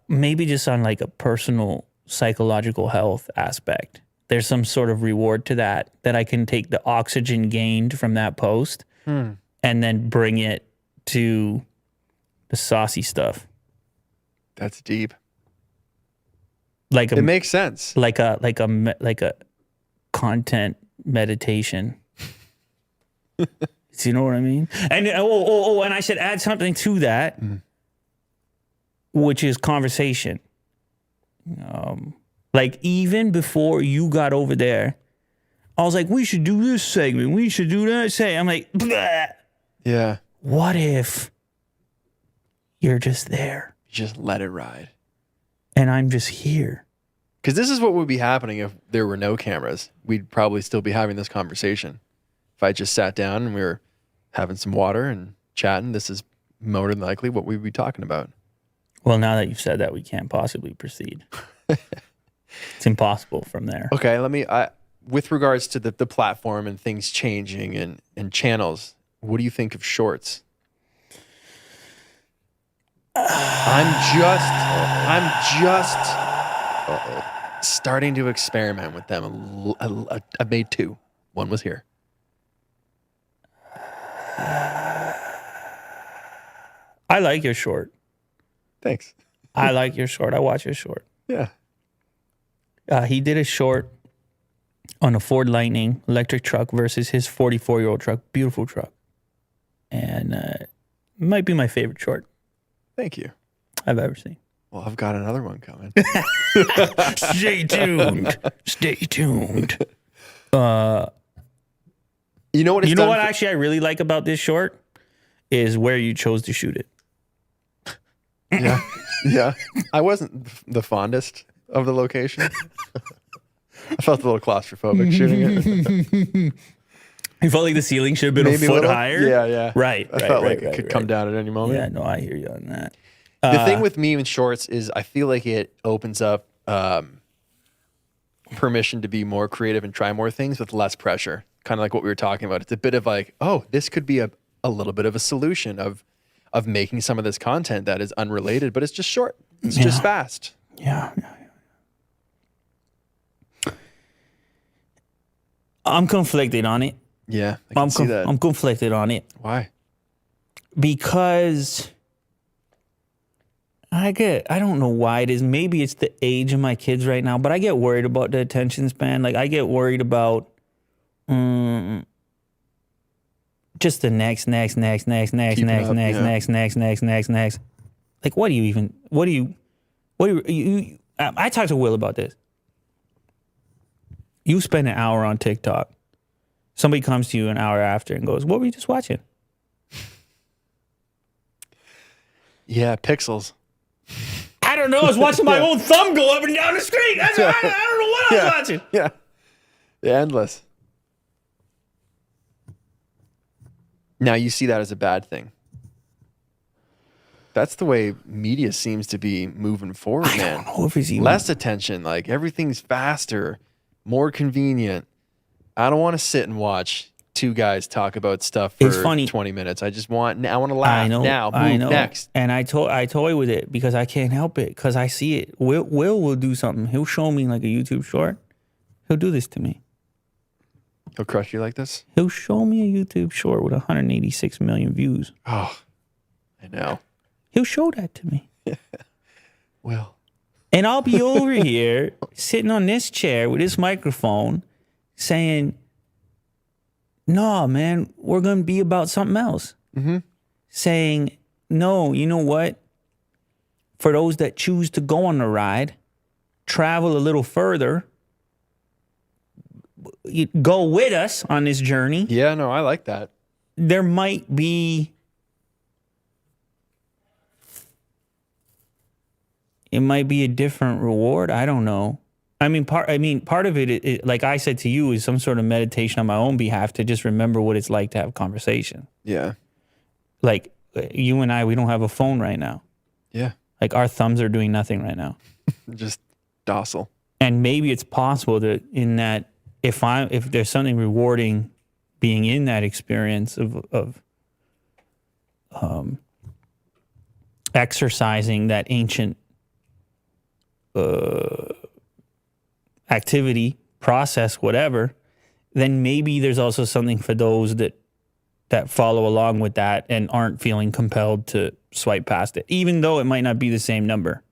Maybe just on like a personal psychological health aspect. There's some sort of reward to that I can take the oxygen gained from that post and then bring it to the saucy stuff. That's deep. Like It makes sense. like a content meditation. Do you know what I mean? And and I should add something to that, which is conversation. Like even before you got over there, I was like, we should do this segment. We should do that segment. I'm like, bleh. Yeah. What if you're just there Just let it ride. and I'm just here? Because this is what would be happening if there were no cameras. We'd probably still be having this conversation. If I just sat down and we were having some water and chatting, this is more than likely what we'd be talking about. Well, now that you've said that, we can't possibly proceed. It's impossible from there. Okay, with regards to the platform and things changing and channels, what do you think of shorts? I'm just starting to experiment with them. I made 2. One was here. I like your short. Thanks. I like your short. I watch your short. Yeah. He did a short on a Ford Lightning electric truck versus his 44-year-old truck. Beautiful truck. And it might be my favorite short Thank you. I've ever seen. Well, I've got another one coming. Stay tuned. Stay tuned. You know what? You know what actually I really like about this short is where you chose to shoot it. Yeah. Yeah. I wasn't the fondest of the location. I felt a little claustrophobic shooting it. You felt like the ceiling should have been Maybe a foot little? high. Yeah, yeah. Right. I felt like it could come down at any moment. Yeah, no, I hear you on that. The thing with me and shorts is I feel like it opens up permission to be more creative and try more things with less pressure. Kind of like what we were talking about. It's a bit of like, oh, this could be a little bit of a solution of making some of this content that is unrelated, but it's just short. It's just fast. Yeah. I'm conflicted on it. Yeah, I can see that. I'm conflicted on it Why? because I don't know why it is. Maybe it's the age of my kids right now, but I get worried about the attention span. Like I get worried about just the next. Keeping up, Like I talked to Will about this. You spend an hour on TikTok. Somebody comes to you an hour after and goes, "What were you just watching?" Yeah, pixels. I don't know. I was watching my own thumb go up and down the screen. I don't know what I was watching. Yeah. Endless. Now you see that as a bad thing. That's the way media seems to be moving forward, man. I don't know if it's even Less attention, like everything's faster, more convenient. I don't want to sit and watch two guys talk about stuff It's for funny. 20 minutes. I want to laugh I know. now. Move I know. next. And I toy with it because I can't help it because I see it. Will do something. He'll show me like a YouTube short. He'll do this to me. He'll crush you like this? He'll show me a YouTube short with 186 million views. Oh, I know. He'll show that to me. Well, And I'll be over here sitting on this chair with this microphone saying, no, man, we're going to be about something else. Mm-hmm. Saying, no, you know what? For those that choose to go on the ride, travel a little further, you go with us on this journey. yeah, no, I like that. There might be, it might be a different reward. I don't know. I mean, part of it, like I said to you, is some sort of meditation on my own behalf to just remember what it's like to have a conversation. Yeah. Like you and I, we don't have a phone right now. Yeah. Like our thumbs are doing nothing right now. Just docile. And maybe it's possible that in that, if there's something rewarding being in that experience of exercising that ancient activity, process, whatever, then maybe there's also something for those that follow along with that and aren't feeling compelled to swipe past it, even though it might not be the same number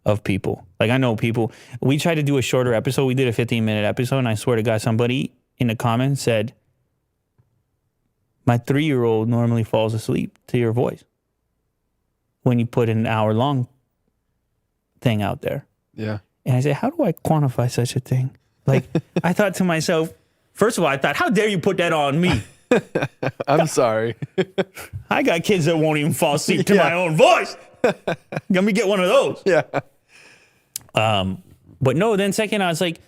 of people. Like I know people, we tried to do a shorter episode. We did a 15-minute episode, and I swear to God, somebody in the comments said, my 3-year-old normally falls asleep to your voice when you put an hour-long thing out there. Yeah. And I said, how do I quantify such a thing? Like, I thought to myself, first of all, I thought, how dare you put that on me? I'm sorry. I got kids that won't even fall asleep to my own voice. Let me get one of those. Yeah. But no, then second, I was like,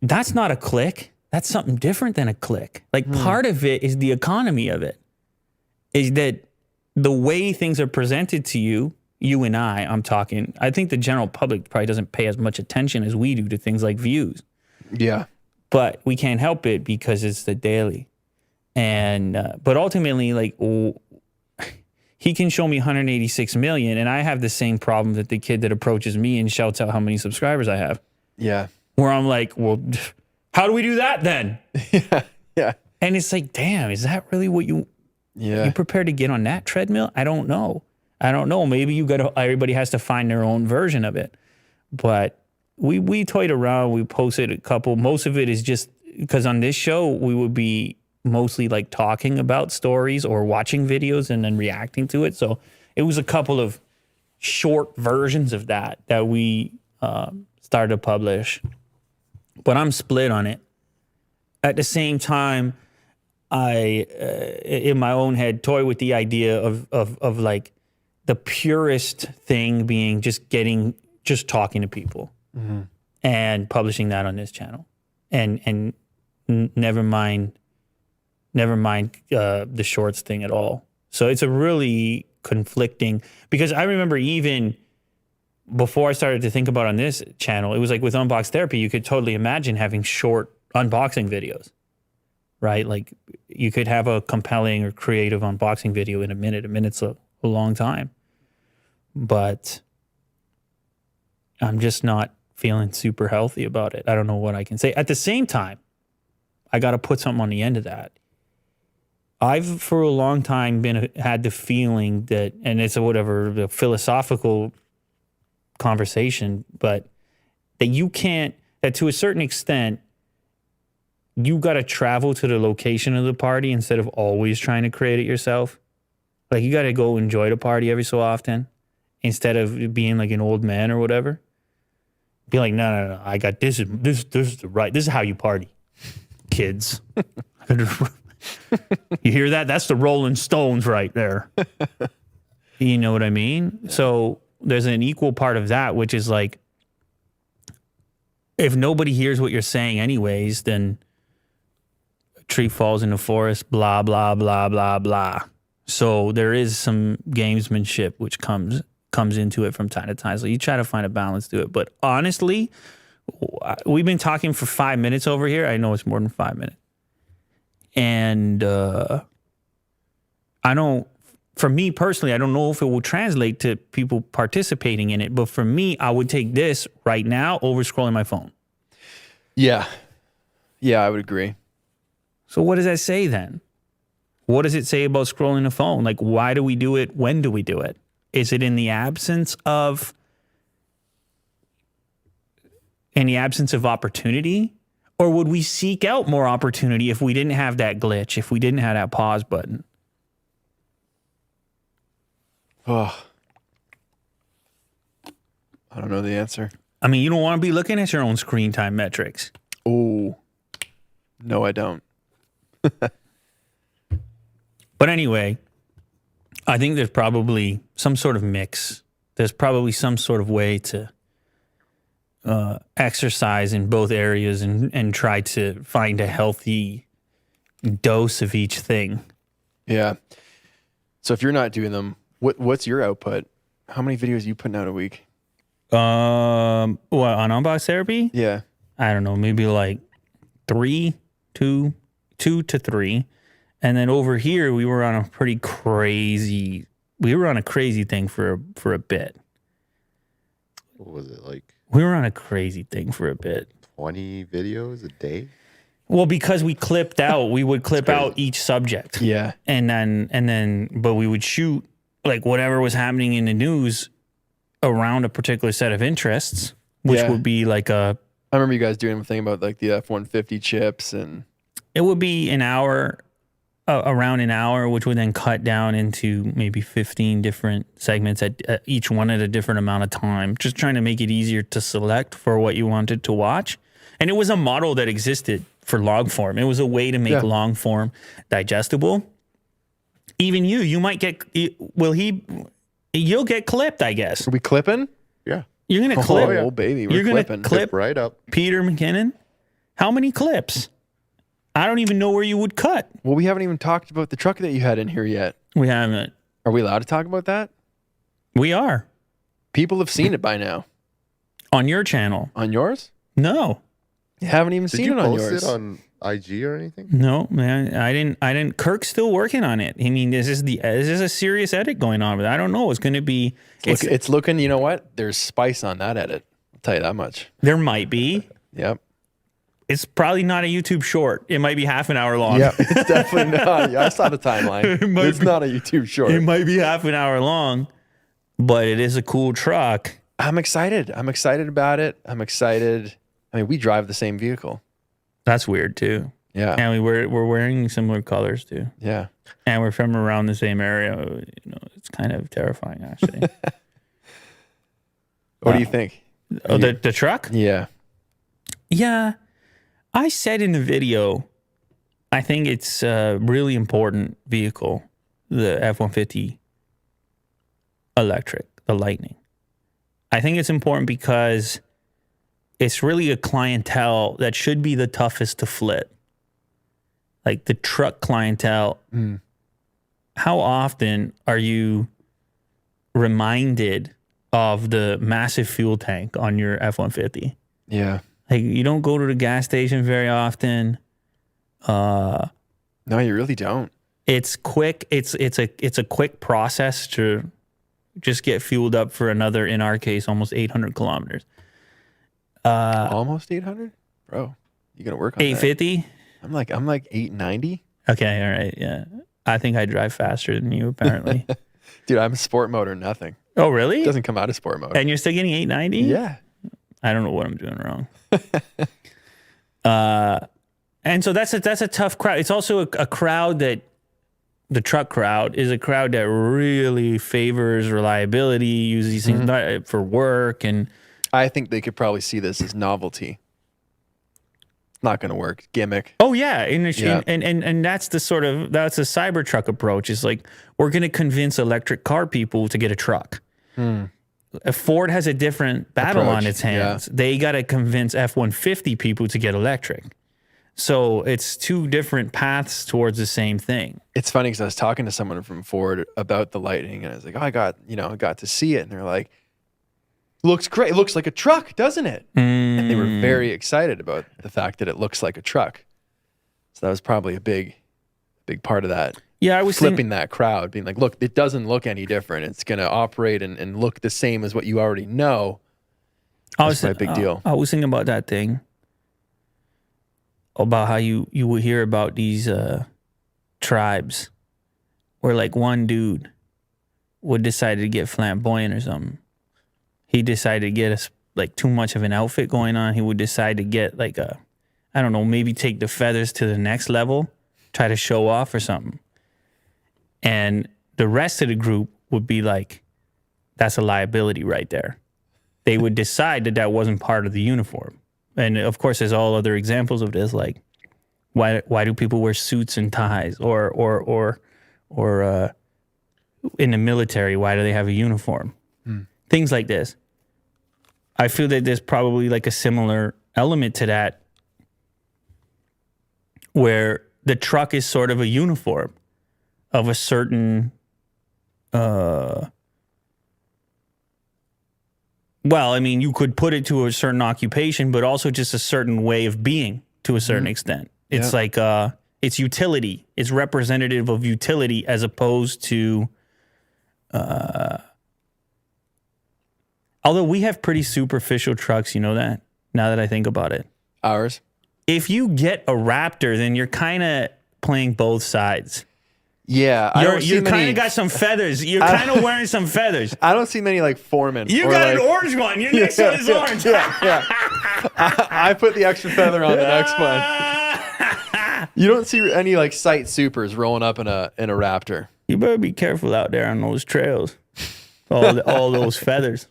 that's not a click. That's something different than a click. Like part of it is the economy of it. Is that the way things are presented to you, you and I'm talking, I think the general public probably doesn't pay as much attention as we do to things like views. Yeah. But we can't help it because it's the daily. And, but ultimately, like, he can show me 186 million, and I have the same problem that the kid that approaches me and shouts out how many subscribers I have. Yeah. Where I'm like, well, how do we do that then? Yeah. Yeah. And it's like, damn, is that really what you prepared to get on that treadmill? I don't know. Maybe everybody has to find their own version of it. But we toyed around, we posted a couple. Most of it is just because on this show, we would be mostly like talking about stories or watching videos and then reacting to it. So it was a couple of short versions of that we started to publish. But I'm split on it. At the same time, I, in my own head, toy with the idea of like the purest thing being just talking to people and publishing that on this channel, and never mind the shorts thing at all. So it's a really conflicting, because I remember even before I started to think about on this channel, it was like with Unbox Therapy, you could totally imagine having short unboxing videos, right? Like you could have a compelling or creative unboxing video in a minute. A minute's a long time. But I'm just not feeling super healthy about it. I don't know what I can say. At the same time, I got to put something on the end of that. I've for a long time had the feeling that, and it's the philosophical conversation, but that to a certain extent, you got to travel to the location of the party instead of always trying to create it yourself. Like you got to go enjoy the party every so often instead of being like an old man or whatever. Be like, no, I got this is this is how you party, kids. You hear that? That's the Rolling Stones right there. You know what I mean? Yeah. So there's an equal part of that, which is like, if nobody hears what you're saying anyways, then a tree falls in the forest, blah, blah, blah, blah, blah. So there is some gamesmanship which comes into it from time to time. So you try to find a balance to it. But honestly, we've been talking for 5 minutes over here. I know it's more than 5 minutes. And for me personally, I don't know if it will translate to people participating in it, but for me, I would take this right now over scrolling my phone. Yeah. Yeah, I would agree. So what does that say then? What does it say about scrolling the phone? Like, why do we do it? When do we do it? Is it in the absence of opportunity? Or would we seek out more opportunity if we didn't have that glitch, if we didn't have that pause button? Oh, I don't know the answer. I mean, you don't want to be looking at your own screen time metrics. Oh, no, I don't. But anyway, I think there's probably some sort of mix. There's probably some sort of way to exercise in both areas and try to find a healthy dose of each thing. Yeah. So if you're not doing them, what's your output? How many videos are you putting out a week? What, on Unbox Therapy? Yeah. I don't know, maybe like 2 to 3. And then over here, we were on a crazy thing for a bit. What was it like? We were on a crazy thing for a bit. 20 videos a day? Well, because we would clip out each subject. Yeah. But we would shoot like whatever was happening in the news around a particular set of interests, which would be like I remember you guys doing a thing about like the F-150 chips, and it would be an hour, around an hour, which would then cut down into maybe 15 different segments at each one at a different amount of time, just trying to make it easier to select for what you wanted to watch. And it was a model that existed for long form. It was a way to make long form digestible. Even you might get, you'll get clipped, I guess. are we clipping? Yeah. You're going to clip. Oh, baby, we're You're going to clipping. clip Right up. Peter McKinnon. How many clips? I don't even know where you would cut. Well, we haven't even talked about the truck that you had in here yet. We haven't. Are we allowed to talk about that? We are. People have seen it by now. On your channel. On yours? No. You haven't even Did seen you it on post yours. it on IG or anything? No, man. I didn't. Kirk's still working on it. I mean, this is a serious edit going on, but I don't know. It's going to be. It's looking, you know what? There's spice on that edit. I'll tell you that much. There might be. Yep. It's probably not a YouTube short. It might be half an hour long. Yeah, it's definitely not. I saw the timeline. It's not a YouTube short. It might be half an hour long, but it is a cool truck. I'm excited. I'm excited about it. I'm excited. I mean, we drive the same vehicle. That's weird too. Yeah. And we're wearing similar colors too. Yeah. And we're from around the same area. You know, it's kind of terrifying actually. What do you think? Oh, the truck? Yeah. Yeah. I said in the video, I think it's a really important vehicle, the F-150 electric, the Lightning. I think it's important because it's really a clientele that should be the toughest to flip. Like the truck clientele. How often are you reminded of the massive fuel tank on your F-150? Yeah. Like you don't go to the gas station very often. No, you really don't. It's quick. It's a quick process to just get fueled up for another, in our case, almost 800 kilometers. Almost 800? Bro, you got to work on 850? that. I'm like 890. Okay, all right, yeah. I think I drive faster than you, apparently. Dude, I'm sport mode or nothing. Oh, really? It doesn't come out of sport mode. And you're still getting 890? Yeah. I don't know what I'm doing wrong. And so that's a tough crowd. It's also a crowd that, the truck crowd is a crowd that really favors reliability, uses these things for work. And I think they could probably see this as novelty. Not going to work. Gimmick. oh yeah, and that's the that's a Cybertruck approach. It's like we're going to convince electric car people to get a truck. Ford has a different battle Approach, on its hands. They got to convince F-150 people to get electric. So it's two different paths towards the same thing. It's funny because I was talking to someone from Ford about the Lightning, and I was like, oh, I got to see it. And they're like, looks great. It looks like a truck, doesn't it? And they were very excited about the fact that it looks like a truck. So that was probably a big big part of that. Yeah, I was flipping that crowd, being like, look, it doesn't look any different. It's going to operate and look the same as what you already know. That's a big deal. I was thinking about that thing, about how you would hear about these tribes where like one dude would decide to get flamboyant or something. He decided to get like too much of an outfit going on. He would decide to get like I don't know, maybe take the feathers to the next level, try to show off or something. And the rest of the group would be like, that's a liability right there. They would decide that that wasn't part of the uniform. And of course, there's all other examples of this, like why do people wear suits and ties, or in the military, why do they have a uniform? Things like this. I feel that there's probably like a similar element to that, where the truck is sort of a uniform of a certain, well, I mean, you could put it to a certain occupation, but also just a certain way of being to a certain extent. It's like, it's utility. It's representative of utility as opposed to, although we have pretty superficial trucks, you know that, now that I think about it. Ours? If you get a Raptor, then you're kind of playing both sides. Yeah. You kind of got some feathers. You're kind of wearing some feathers. I don't see many like foremen. You got an orange one. Your next one is orange. Yeah. I put the extra feather on the next one. You don't see any like sight supers rolling up in a Raptor. You better be careful out there on those trails. All those feathers.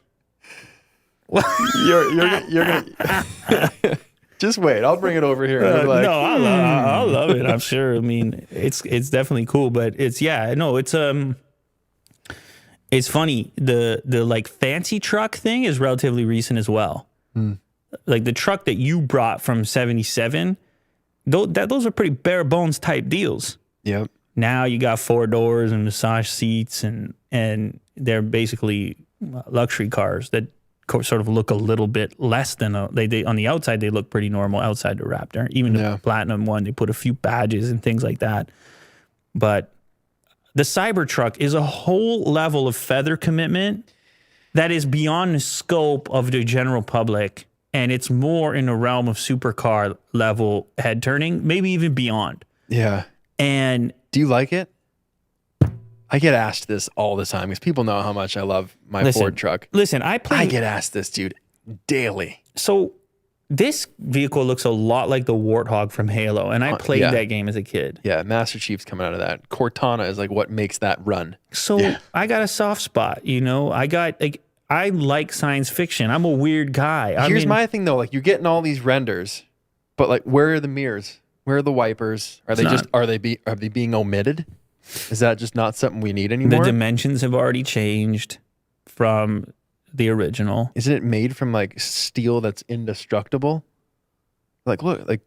You're gonna just wait. I'll bring it over here. No, I love it. I'm sure. I mean, it's definitely cool, but it's funny. The like fancy truck thing is relatively recent as well. Like the truck that you brought from '77, those are pretty bare bones type deals. Yep. Now you got 4 doors and massage seats, and they're basically luxury cars that sort of look a little bit less than they on the outside. They look pretty normal outside the Raptor. Even the Platinum one, they put a few badges and things like that. But the Cybertruck is a whole level of feather commitment that is beyond the scope of the general public, and it's more in the realm of supercar level head turning, maybe even beyond. Yeah. And do you like it? I get asked this all the time because people know how much I love my Ford truck. Listen, I get asked this, dude, daily. So this vehicle looks a lot like the Warthog from Halo, and I played that game as a kid. Yeah, Master Chief's coming out of that. Cortana is like what makes that run. So I got a soft spot, you know. I like science fiction. I'm a weird guy. Here's my thing though, like you're getting all these renders, but like where are the mirrors? Where are the wipers? Are they being omitted? Is that just not something we need anymore? The dimensions have already changed from the original. Isn't it made from like steel that's indestructible? Like, look, like,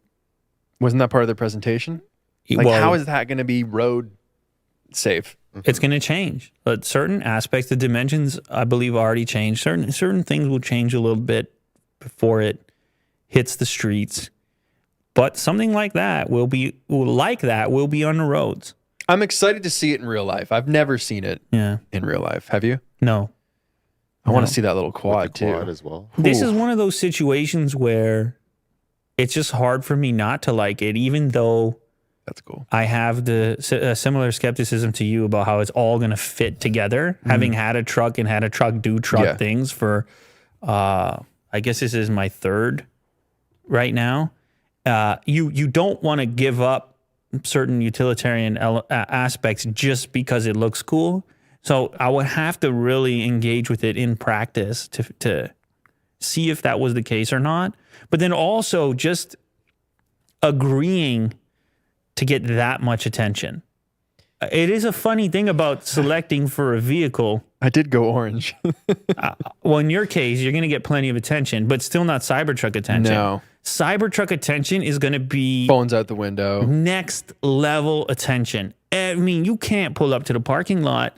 wasn't that part of the presentation? Like, how is that going to be road safe? It's going to change. But certain aspects, the dimensions, I believe, already changed. Certain things will change a little bit before it hits the streets. But something like that will be on the roads. I'm excited to see it in real life. I've never seen it in real life. Have you? No. I want to see that little quad too. Quad as well. This is one of those situations where it's just hard for me not to like it, even though that's cool. I have the similar skepticism to you about how it's all going to fit together. Having had a truck and had a truck do truck things for, I guess this is my third right now. You don't want to give up certain utilitarian aspects just because it looks cool. So I would have to really engage with it in practice to see if that was the case or not. But then also just agreeing to get that much attention. It is a funny thing about selecting for a vehicle. I did go orange. Well, in your case, you're going to get plenty of attention, but still not Cybertruck attention. No. Cybertruck attention is going to be phones out the window. Next level attention. I mean, you can't pull up to the parking lot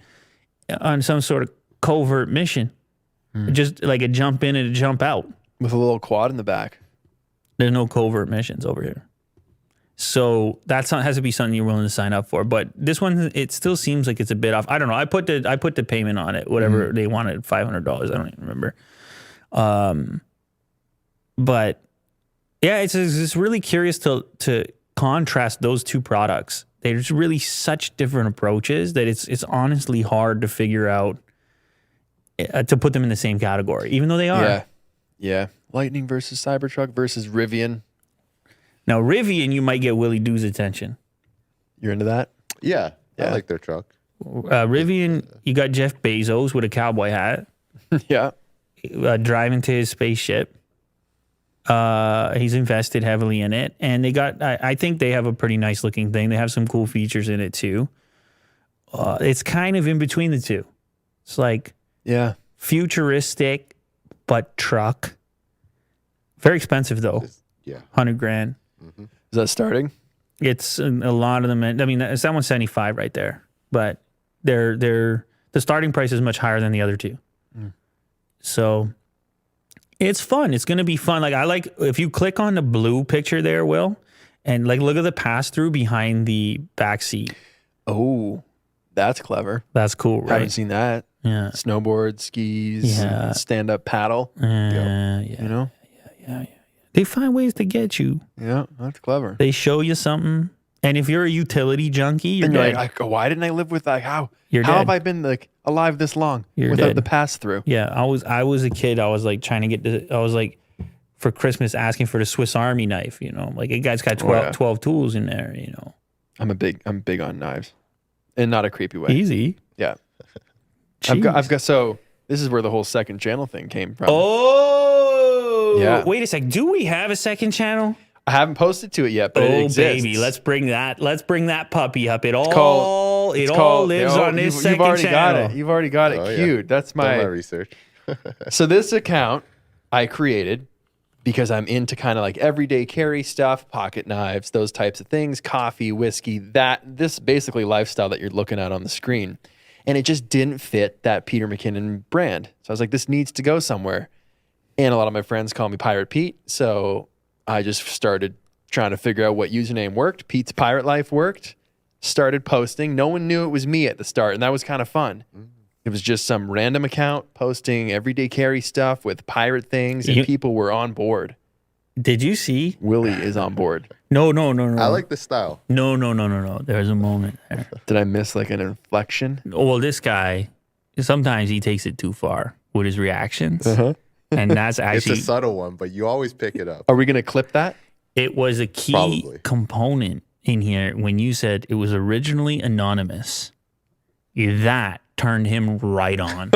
on some sort of covert mission. Just like a jump in and a jump out. With a little quad in the back. There's no covert missions over here. So has to be something you're willing to sign up for. But this one, it still seems like it's a bit off. I don't know. I put the payment on it, whatever they wanted, $500. I don't even remember. But yeah, it's really curious to contrast those two products. There's really such different approaches that it's honestly hard to figure out to put them in the same category, even though they are. Yeah. Lightning versus Cybertruck versus Rivian. Now, Rivian, you might get Willie Doo's attention. You're into that? Yeah, I like their truck. Rivian, you got Jeff Bezos with a cowboy hat. Yeah. Driving to his spaceship. He's invested heavily in it. And I think they have a pretty nice looking thing. They have some cool features in it too. It's kind of in between the two. It's like futuristic, but truck. Very expensive though. Yeah. $100,000. Is that starting? It's a lot of them. I mean, it's that 175 right there, but the starting price is much higher than the other two. So it's fun. It's going to be fun. Like if you click on the blue picture there, Will, and like look at the pass through behind the back seat. Oh, that's clever. That's cool, right? Haven't seen that. Yeah. Snowboard, skis, stand up paddle. Yeah. You know? Yeah. They find ways to get you. Yeah, that's clever. They show you something. And if you're a utility junkie, you're dead. like, why didn't I live with that? How dead. have I been like alive this long without dead. the pass through? Yeah, I was a kid. I was like trying to get I was like for Christmas asking for the Swiss Army knife, you know. Like a guy's got 12 tools in there, you know. I'm big on knives. In not a creepy way. Easy. Yeah. Jeez. I've got so this is where the whole second channel thing came from. Oh, yeah. Wait a sec. Do we have a second channel? I haven't posted to it yet, but it exists. Baby, let's bring that puppy up. It all lives on this second channel. You've already got it queued. Yeah. That's my research. So this account I created because I'm into kind of like everyday carry stuff, pocket knives, those types of things, coffee, whiskey, this basically lifestyle that you're looking at on the screen. And it just didn't fit that Peter McKinnon brand. So I was like, this needs to go somewhere. And a lot of my friends call me Pirate Pete. So I just started trying to figure out what username worked. Pete's Pirate Life worked. Started posting. No one knew it was me at the start. And that was kind of fun. It was just some random account posting everyday carry stuff with pirate things. And people were on board. Did you see? Willie is on board. No. I like the style. No. There's a moment there. Did I miss like an inflection? Well, this guy, sometimes he takes it too far with his reactions. And that's actually... It's a subtle one, but you always pick it up. Are we going to clip that? It was a key component in here when you said it was originally anonymous. That turned him right on.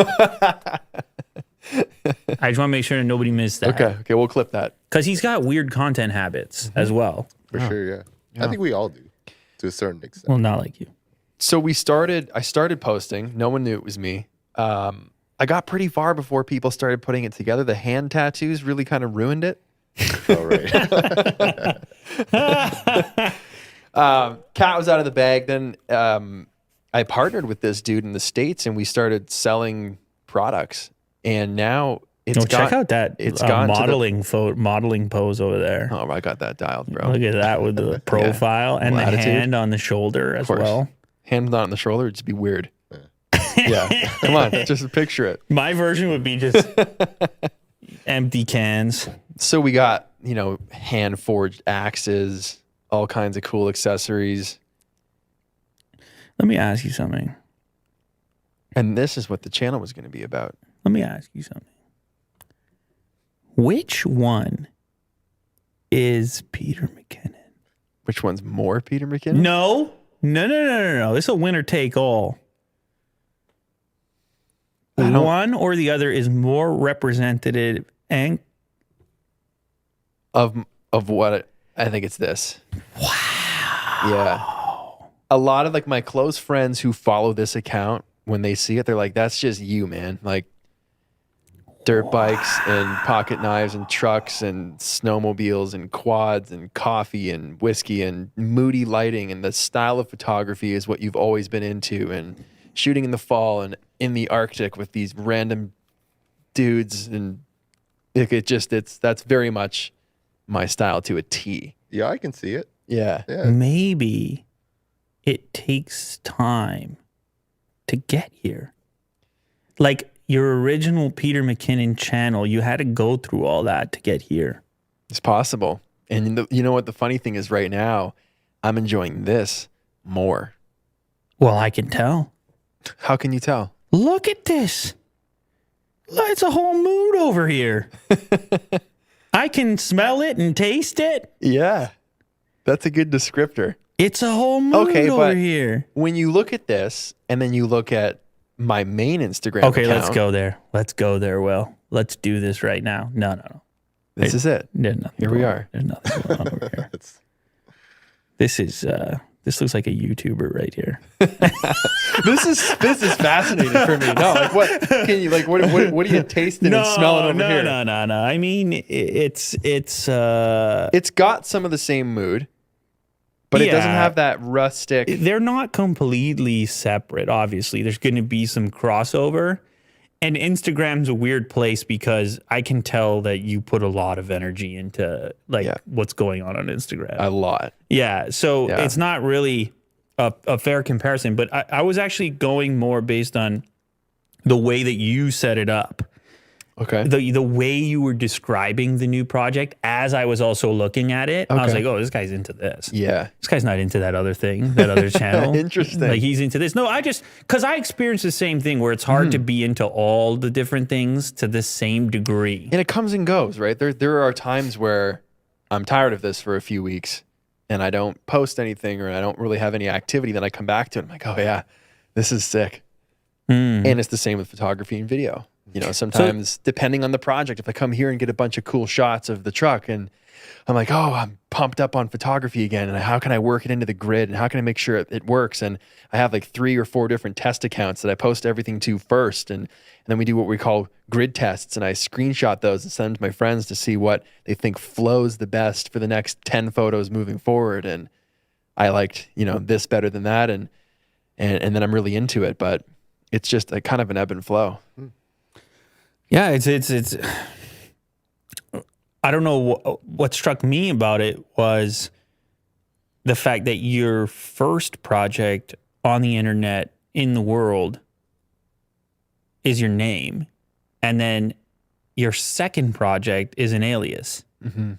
I just want to make sure that nobody missed that. Okay, we'll clip that. Because he's got weird content habits as well. For sure, yeah. I think we all do, to a certain extent. Well, not like you. So I started posting. No one knew it was me. I got pretty far before people started putting it together. The hand tattoos really kind of ruined it. Oh, right. Cat was out of the bag. Then I partnered with this dude in the States and we started selling products. And now check out that modeling pose over there. Oh, I got that dialed, bro. Look at that with the profile and the hand on the shoulder as well. Hand on the shoulder would just be weird. Yeah. Come on, just picture it. My version would be just empty cans. So we got, hand forged axes, all kinds of cool accessories. Let me ask you something. And this is what the channel was going to be about. Let me ask you something. Which one is Peter McKinnon? Which one's more Peter McKinnon? No. This is a winner take all. One or the other is more representative and of what I think it's this. Wow. Yeah. A lot of like my close friends who follow this account, when they see it, they're like, that's just you, man. Like dirt bikes and pocket knives and trucks and snowmobiles and quads and coffee and whiskey and moody lighting, and the style of photography is what you've always been into, and shooting in the fall and in the Arctic with these random dudes, and that's very much my style to a T. Yeah, I can see it. Yeah. maybe it takes time to get here. Like your original Peter McKinnon channel, you had to go through all that to get here. It's possible. And you know what the funny thing is right now, I'm enjoying this more. Well, I can tell. How can you tell? Look at this. It's a whole mood over here. I can smell it and taste it. Yeah. That's a good descriptor. It's a whole mood over but here. when you look at this and then you look at my main Instagram Okay, account, let's go there. Let's go there, Will. Let's do this right now. No. This is it. There's nothing. Here we going- are. There's nothing going on over here. This looks like a YouTuber right here. This is fascinating for me. No, like what can you what are you tasting and smelling over here? No. I mean, it's got some of the same mood, but it doesn't Yeah. have that rustic. they're not completely separate. Obviously, there's going to be some crossover. And Instagram's a weird place because I can tell that you put a lot of energy into what's going on Instagram. A lot. Yeah. So Yeah. it's not really a fair comparison, but I was actually going more based on the way that you set it up. Okay. The way you were describing the new project as I was also looking at it, I was Okay. like, oh, this guy's into this. Yeah. This guy's not into that other thing, that other channel. Interesting. Like he's into this. No, because I experienced the same thing where it's hard to be into all the different things to the same degree. And it comes and goes, right? There are times where I'm tired of this for a few weeks and I don't post anything or I don't really have any activity. Then I come back to it. I'm like, oh yeah, this is sick. And it's the same with photography and video. You know, sometimes depending on the project, if I come here and get a bunch of cool shots of the truck and I'm like, oh, I'm pumped up on photography again. And how can I work it into the grid? And how can I make sure it works? And I have like 3 or 4 different test accounts that I post everything to first. And then we do what we call grid tests. And I screenshot those and send them to my friends to see what they think flows the best for the next 10 photos moving forward. And I liked, this better than that. And then I'm really into it. But it's just a kind of an ebb and flow. Yeah, it's I don't know what struck me about it was the fact that your first project on the internet in the world is your name, and then your second project is an alias. Mm-hmm.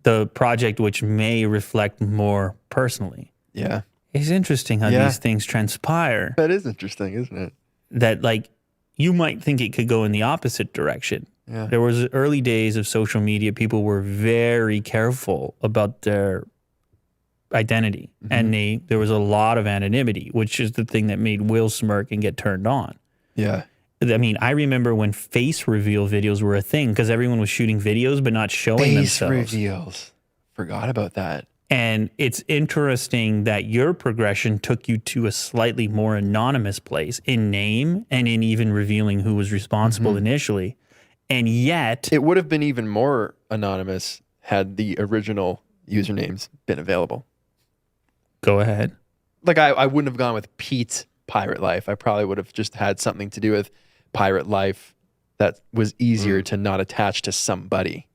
The project which may reflect more personally. Yeah. It's interesting how these things transpire. That is interesting, isn't it? That you might think it could go in the opposite direction. Yeah. There was early days of social media. People were very careful about their identity, and there was a lot of anonymity, which is the thing that made Will smirk and get turned on. Yeah. I mean, I remember when face reveal videos were a thing because everyone was shooting videos but not showing Face themselves. reveals. Forgot about that. And it's interesting that your progression took you to a slightly more anonymous place in name and in even revealing who was responsible initially. And yet, It would have been even more anonymous had the original usernames been available. go ahead. Like I wouldn't have gone with Pete's Pirate Life. I probably would have just had something to do with Pirate Life that was easier to not attach to somebody.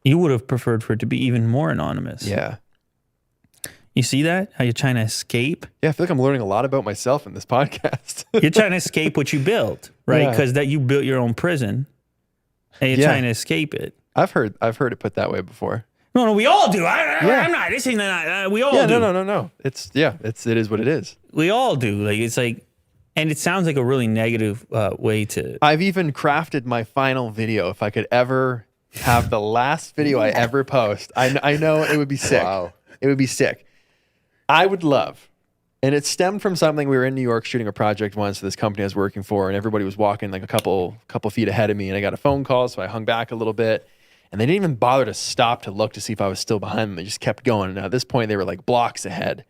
You would have preferred for it to be even more anonymous. Yeah. You see that? How you're trying to escape? Yeah, I feel like I'm learning a lot about myself in this podcast. You're trying to escape what you built, right? Yeah. Because that you built your own prison and you're Yeah. trying to escape it. I've heard it put that way before. No, we all do. Yeah. I'm not. This ain't not. We all Yeah, do. no. It is what it is. We all do. And it sounds like a really negative way to. I've even crafted my final video. If I could ever have the last video I ever post, I know it would be sick. Wow. It would be sick. I would love, and it stemmed from something. We were in New York shooting a project once for this company I was working for, and everybody was walking like a couple feet ahead of me, and I got a phone call, so I hung back a little bit, and they didn't even bother to stop to look to see if I was still behind them. They just kept going, and at this point, they were like blocks ahead.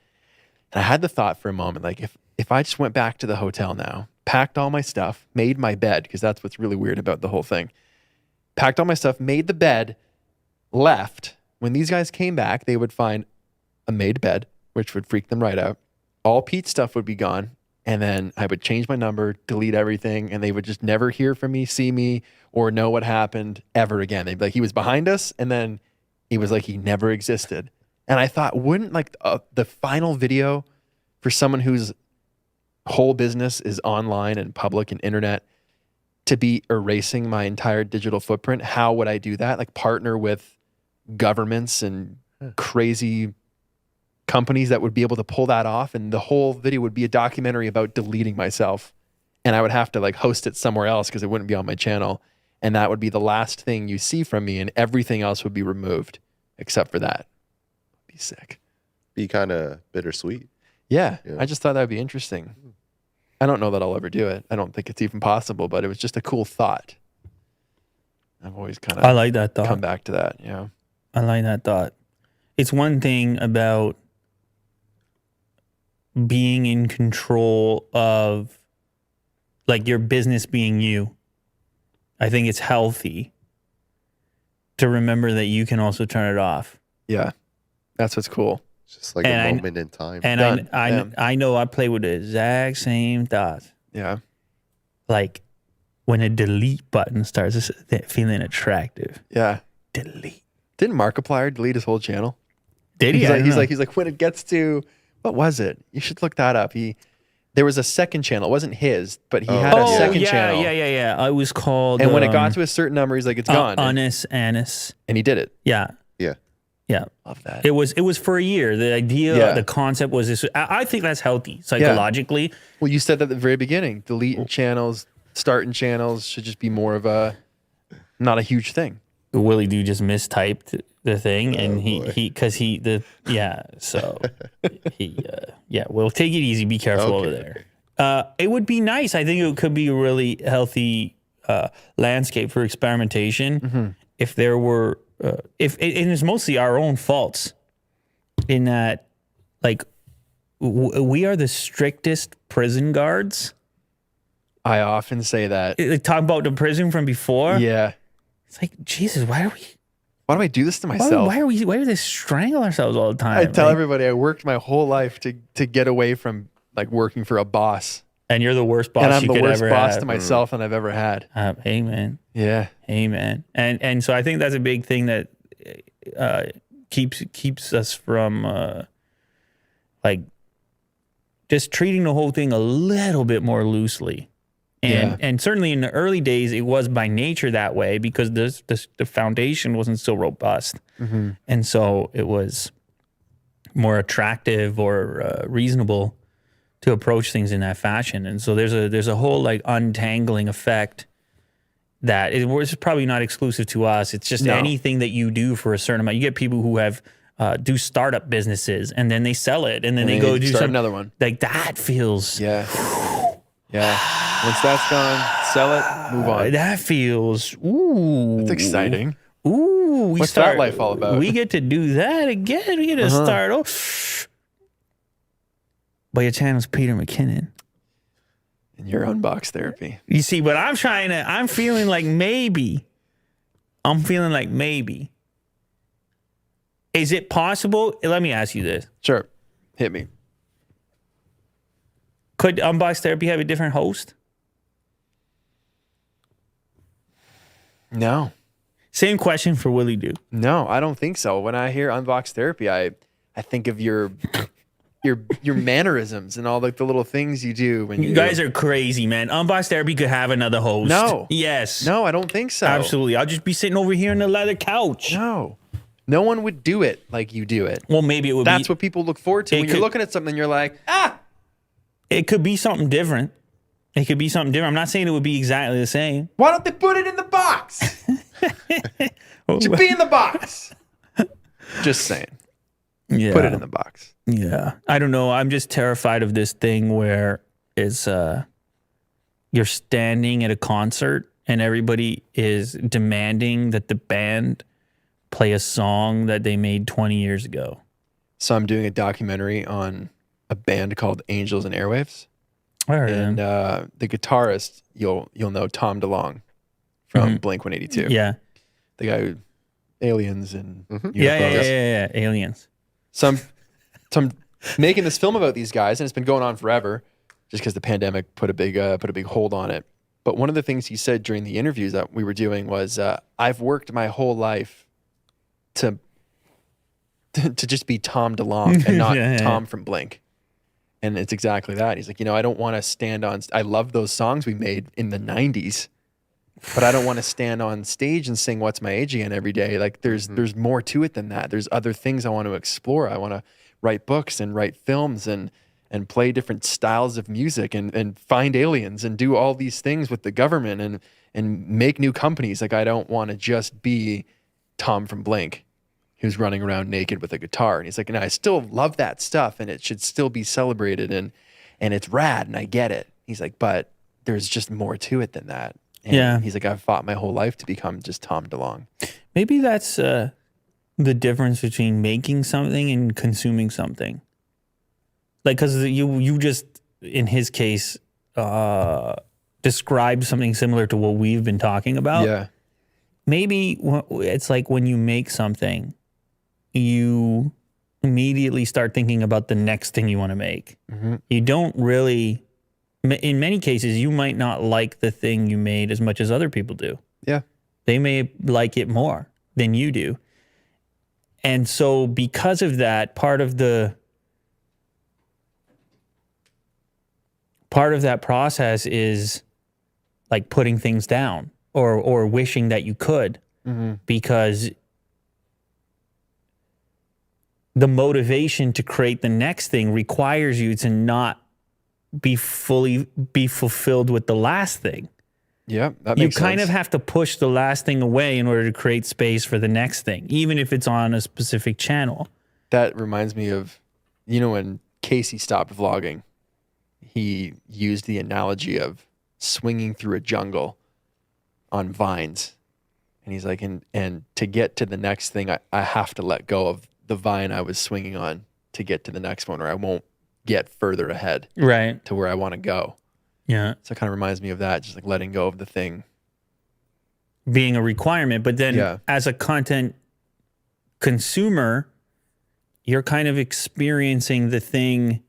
And I had the thought for a moment, like if I just went back to the hotel now, packed all my stuff, made my bed, because that's what's really weird about the whole thing, packed all my stuff, made the bed, left. When these guys came back, they would find a made bed, which would freak them right out. All Pete's stuff would be gone. And then I would change my number, delete everything, and they would just never hear from me, see me, or know what happened ever again. They'd be like, he was behind us, and then he was like he never existed. And I thought, wouldn't like the final video for someone whose whole business is online and public and internet to be erasing my entire digital footprint? How would I do that? Like partner with governments and crazy companies that would be able to pull that off, and the whole video would be a documentary about deleting myself, and I would have to like host it somewhere else because it wouldn't be on my channel, and that would be the last thing you see from me, and everything else would be removed except for that. Be sick. Be kind of bittersweet. Yeah, I just thought that would be interesting. I don't know that I'll ever do it. I don't think it's even possible, but it was just a cool thought. I've always kind of I like that thought. come back to that. Yeah. I like that thought. It's one thing about being in control of like your business being you. I think it's healthy to remember that you can also turn it off. Yeah. That's what's cool. It's just like a moment in time. And Done. I know I play with the exact same thoughts. Yeah. Like when a delete button starts feeling attractive. Yeah. Delete. Didn't Markiplier delete his whole channel? Did he? He's like when it gets to, what was it? You should look that up. There was a second channel. It wasn't his, but he had a second channel. Yeah. It was called. And when it got to a certain number, he's like, it's gone. Annis. And he did it. Yeah. Yeah. Yeah. Love that. It was for a year. The idea, the concept was this. I think that's healthy psychologically. Well, you said that at the very beginning. Deleting channels, starting channels should just be more of not a huge thing. Willie Doo just mistyped the thing, and we'll take it easy. Be careful over there. It would be nice. I think it could be a really healthy landscape for experimentation if there were, and it's mostly our own faults in that, like, we are the strictest prison guards. I often say that. Talk about the prison from before. Yeah. It's like, Jesus, why do I do this to myself? Why do we strangle ourselves all the time? I tell everybody I worked my whole life to get away from like working for a boss. And you're the worst boss and I'm you the could worst ever boss have. to myself than I've ever had. Amen. Yeah. Amen. And so I think that's a big thing that keeps us from like just treating the whole thing a little bit more loosely. And certainly in the early days, it was by nature that way because the foundation wasn't so robust. And so it was more attractive or reasonable to approach things in that fashion. And so there's a whole like untangling effect that it's probably not exclusive to us. It's just anything that you do for a certain amount. You get people who have do startup businesses and then they sell it and then they go do another one. Like that feels Once that's gone, sell it, move on. That feels That's exciting. What's that life all about? We get to do that again. We get to start off. But your channel's Peter McKinnon. And your unbox therapy. You see, but I'm feeling like maybe. Is it possible? Let me ask you this. Sure. Hit me. Could Unbox Therapy have a different host? No. Same question for Willie Doo. No, I don't think so. When I hear Unbox Therapy, I think of your mannerisms and all like the little things you do when you guys are crazy, man. Unbox Therapy could have another host. No. Yes. No, I don't think so. Absolutely. I'll just be sitting over here on the leather couch. No. No one would do it like you do it. Well, maybe it would That's what people look forward to. When you're looking at something, you're like, It could be something different. I'm not saying it would be exactly the same. Why don't they put it in the box? It should be in the box. Just saying. Yeah. Put it in the box. Yeah. I don't know. I'm just terrified of this thing where it's you're standing at a concert and everybody is demanding that the band play a song that they made 20 years ago. So I'm doing a documentary on a band called Angels and Airwaves. I heard and the guitarist, you'll know Tom DeLonge from Blink-182. Yeah. The guy who aliens and UFOs. Yeah. Aliens. So I'm making this film about these guys, and it's been going on forever, just because the pandemic put a big hold on it. But one of the things he said during the interviews that we were doing was, I've worked my whole life to to just be Tom DeLonge and not Yeah. Tom from Blink. And it's exactly that. He's like, I don't want to stand on. I love those songs we made in the 90s, but I don't want to stand on stage and sing "What's My Age Again" every day. Like there's more to it than that. There's other things I want to explore. I want to write books and write films and play different styles of music and find aliens and do all these things with the government and make new companies. Like I don't want to just be Tom from Blink who's running around naked with a guitar. And he's like, no, I still love that stuff and it should still be celebrated and it's rad and I get it. He's like, but there's just more to it than that. And Yeah. he's like, I've fought my whole life to become just Tom DeLonge. Maybe that's the difference between making something and consuming something. Like, because you just, in his case, described something similar to what we've been talking about. Yeah. Maybe it's like when you make something, you immediately start thinking about the next thing you want to make. Mm-hmm. You don't really, in many cases, you might not like the thing you made as much as other people do. Yeah. They may like it more than you do. And so because of that, part of that process is like putting things down or wishing that you could, because the motivation to create the next thing requires you to not be fulfilled with the last thing. Yeah. That You makes kind sense. of have to push the last thing away in order to create space for the next thing, even if it's on a specific channel. That reminds me of, when Casey stopped vlogging, he used the analogy of swinging through a jungle on vines. And he's like, and to get to the next thing, I have to let go of the vine I was swinging on to get to the next one, or I won't get further ahead Right. to where I want to go. Yeah. So it kind of reminds me of that, just like letting go of the thing. Being a requirement. But then Yeah. as a content consumer, you're kind of experiencing the thing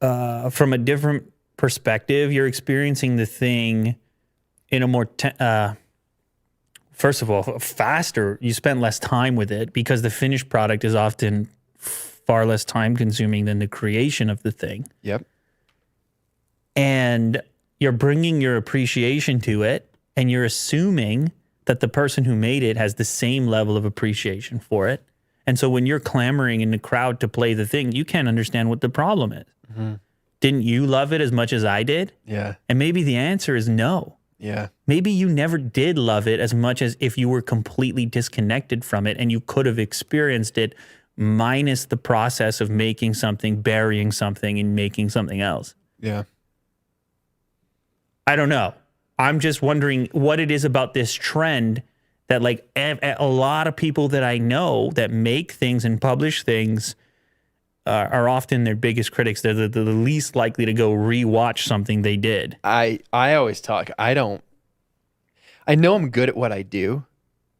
from a different perspective. You're experiencing the thing in a more, first of all, faster. You spend less time with it because the finished product is often far less time consuming than the creation of the thing. Yep. And you're bringing your appreciation to it, and you're assuming that the person who made it has the same level of appreciation for it. And so when you're clamoring in the crowd to play the thing, you can't understand what the problem is. Mm-hmm. Didn't you love it as much as I did? Yeah. And maybe the answer is no. Yeah. Maybe you never did love it as much as if you were completely disconnected from it and you could have experienced it minus the process of making something, burying something, and making something else. Yeah. I don't know. I'm just wondering what it is about this trend that like a lot of people that I know that make things and publish things are often their biggest critics. They're the least likely to go rewatch something they did. I always talk. I know I'm good at what I do,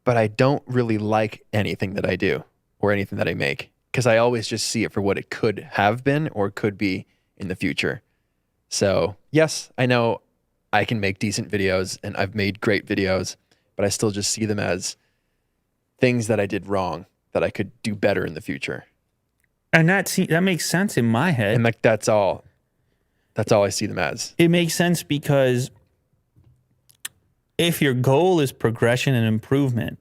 but I don't really like anything that I do or anything that I make because I always just see it for what it could have been or could be in the future. So yes, I know I can make decent videos and I've made great videos, but I still just see them as things that I did wrong that I could do better in the future. And that makes sense in my head. And like that's all I see them as. It makes sense because if your goal is progression and improvement,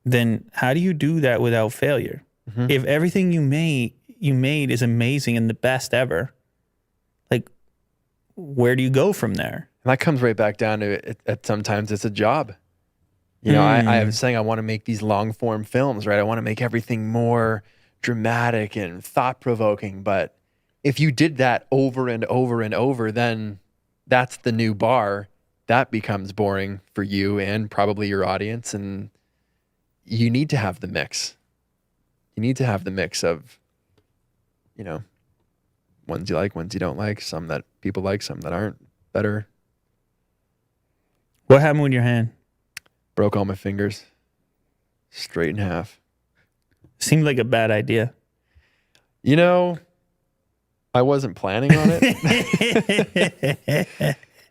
then how do you do that without failure? Mm-hmm. If everything you made is amazing and the best ever, like where do you go from there? And that comes right back down to it. Sometimes it's a job. I was saying I want to make these long form films, right? I want to make everything more dramatic and thought provoking. But if you did that over and over and over, then that's the new bar. That becomes boring for you and probably your audience. And you need to have the mix. You need to have the mix of, ones you like, ones you don't like, some that people like, some that aren't better. What happened with your hand? Broke all my fingers. Straight in half. Seemed like a bad idea. I wasn't planning on it.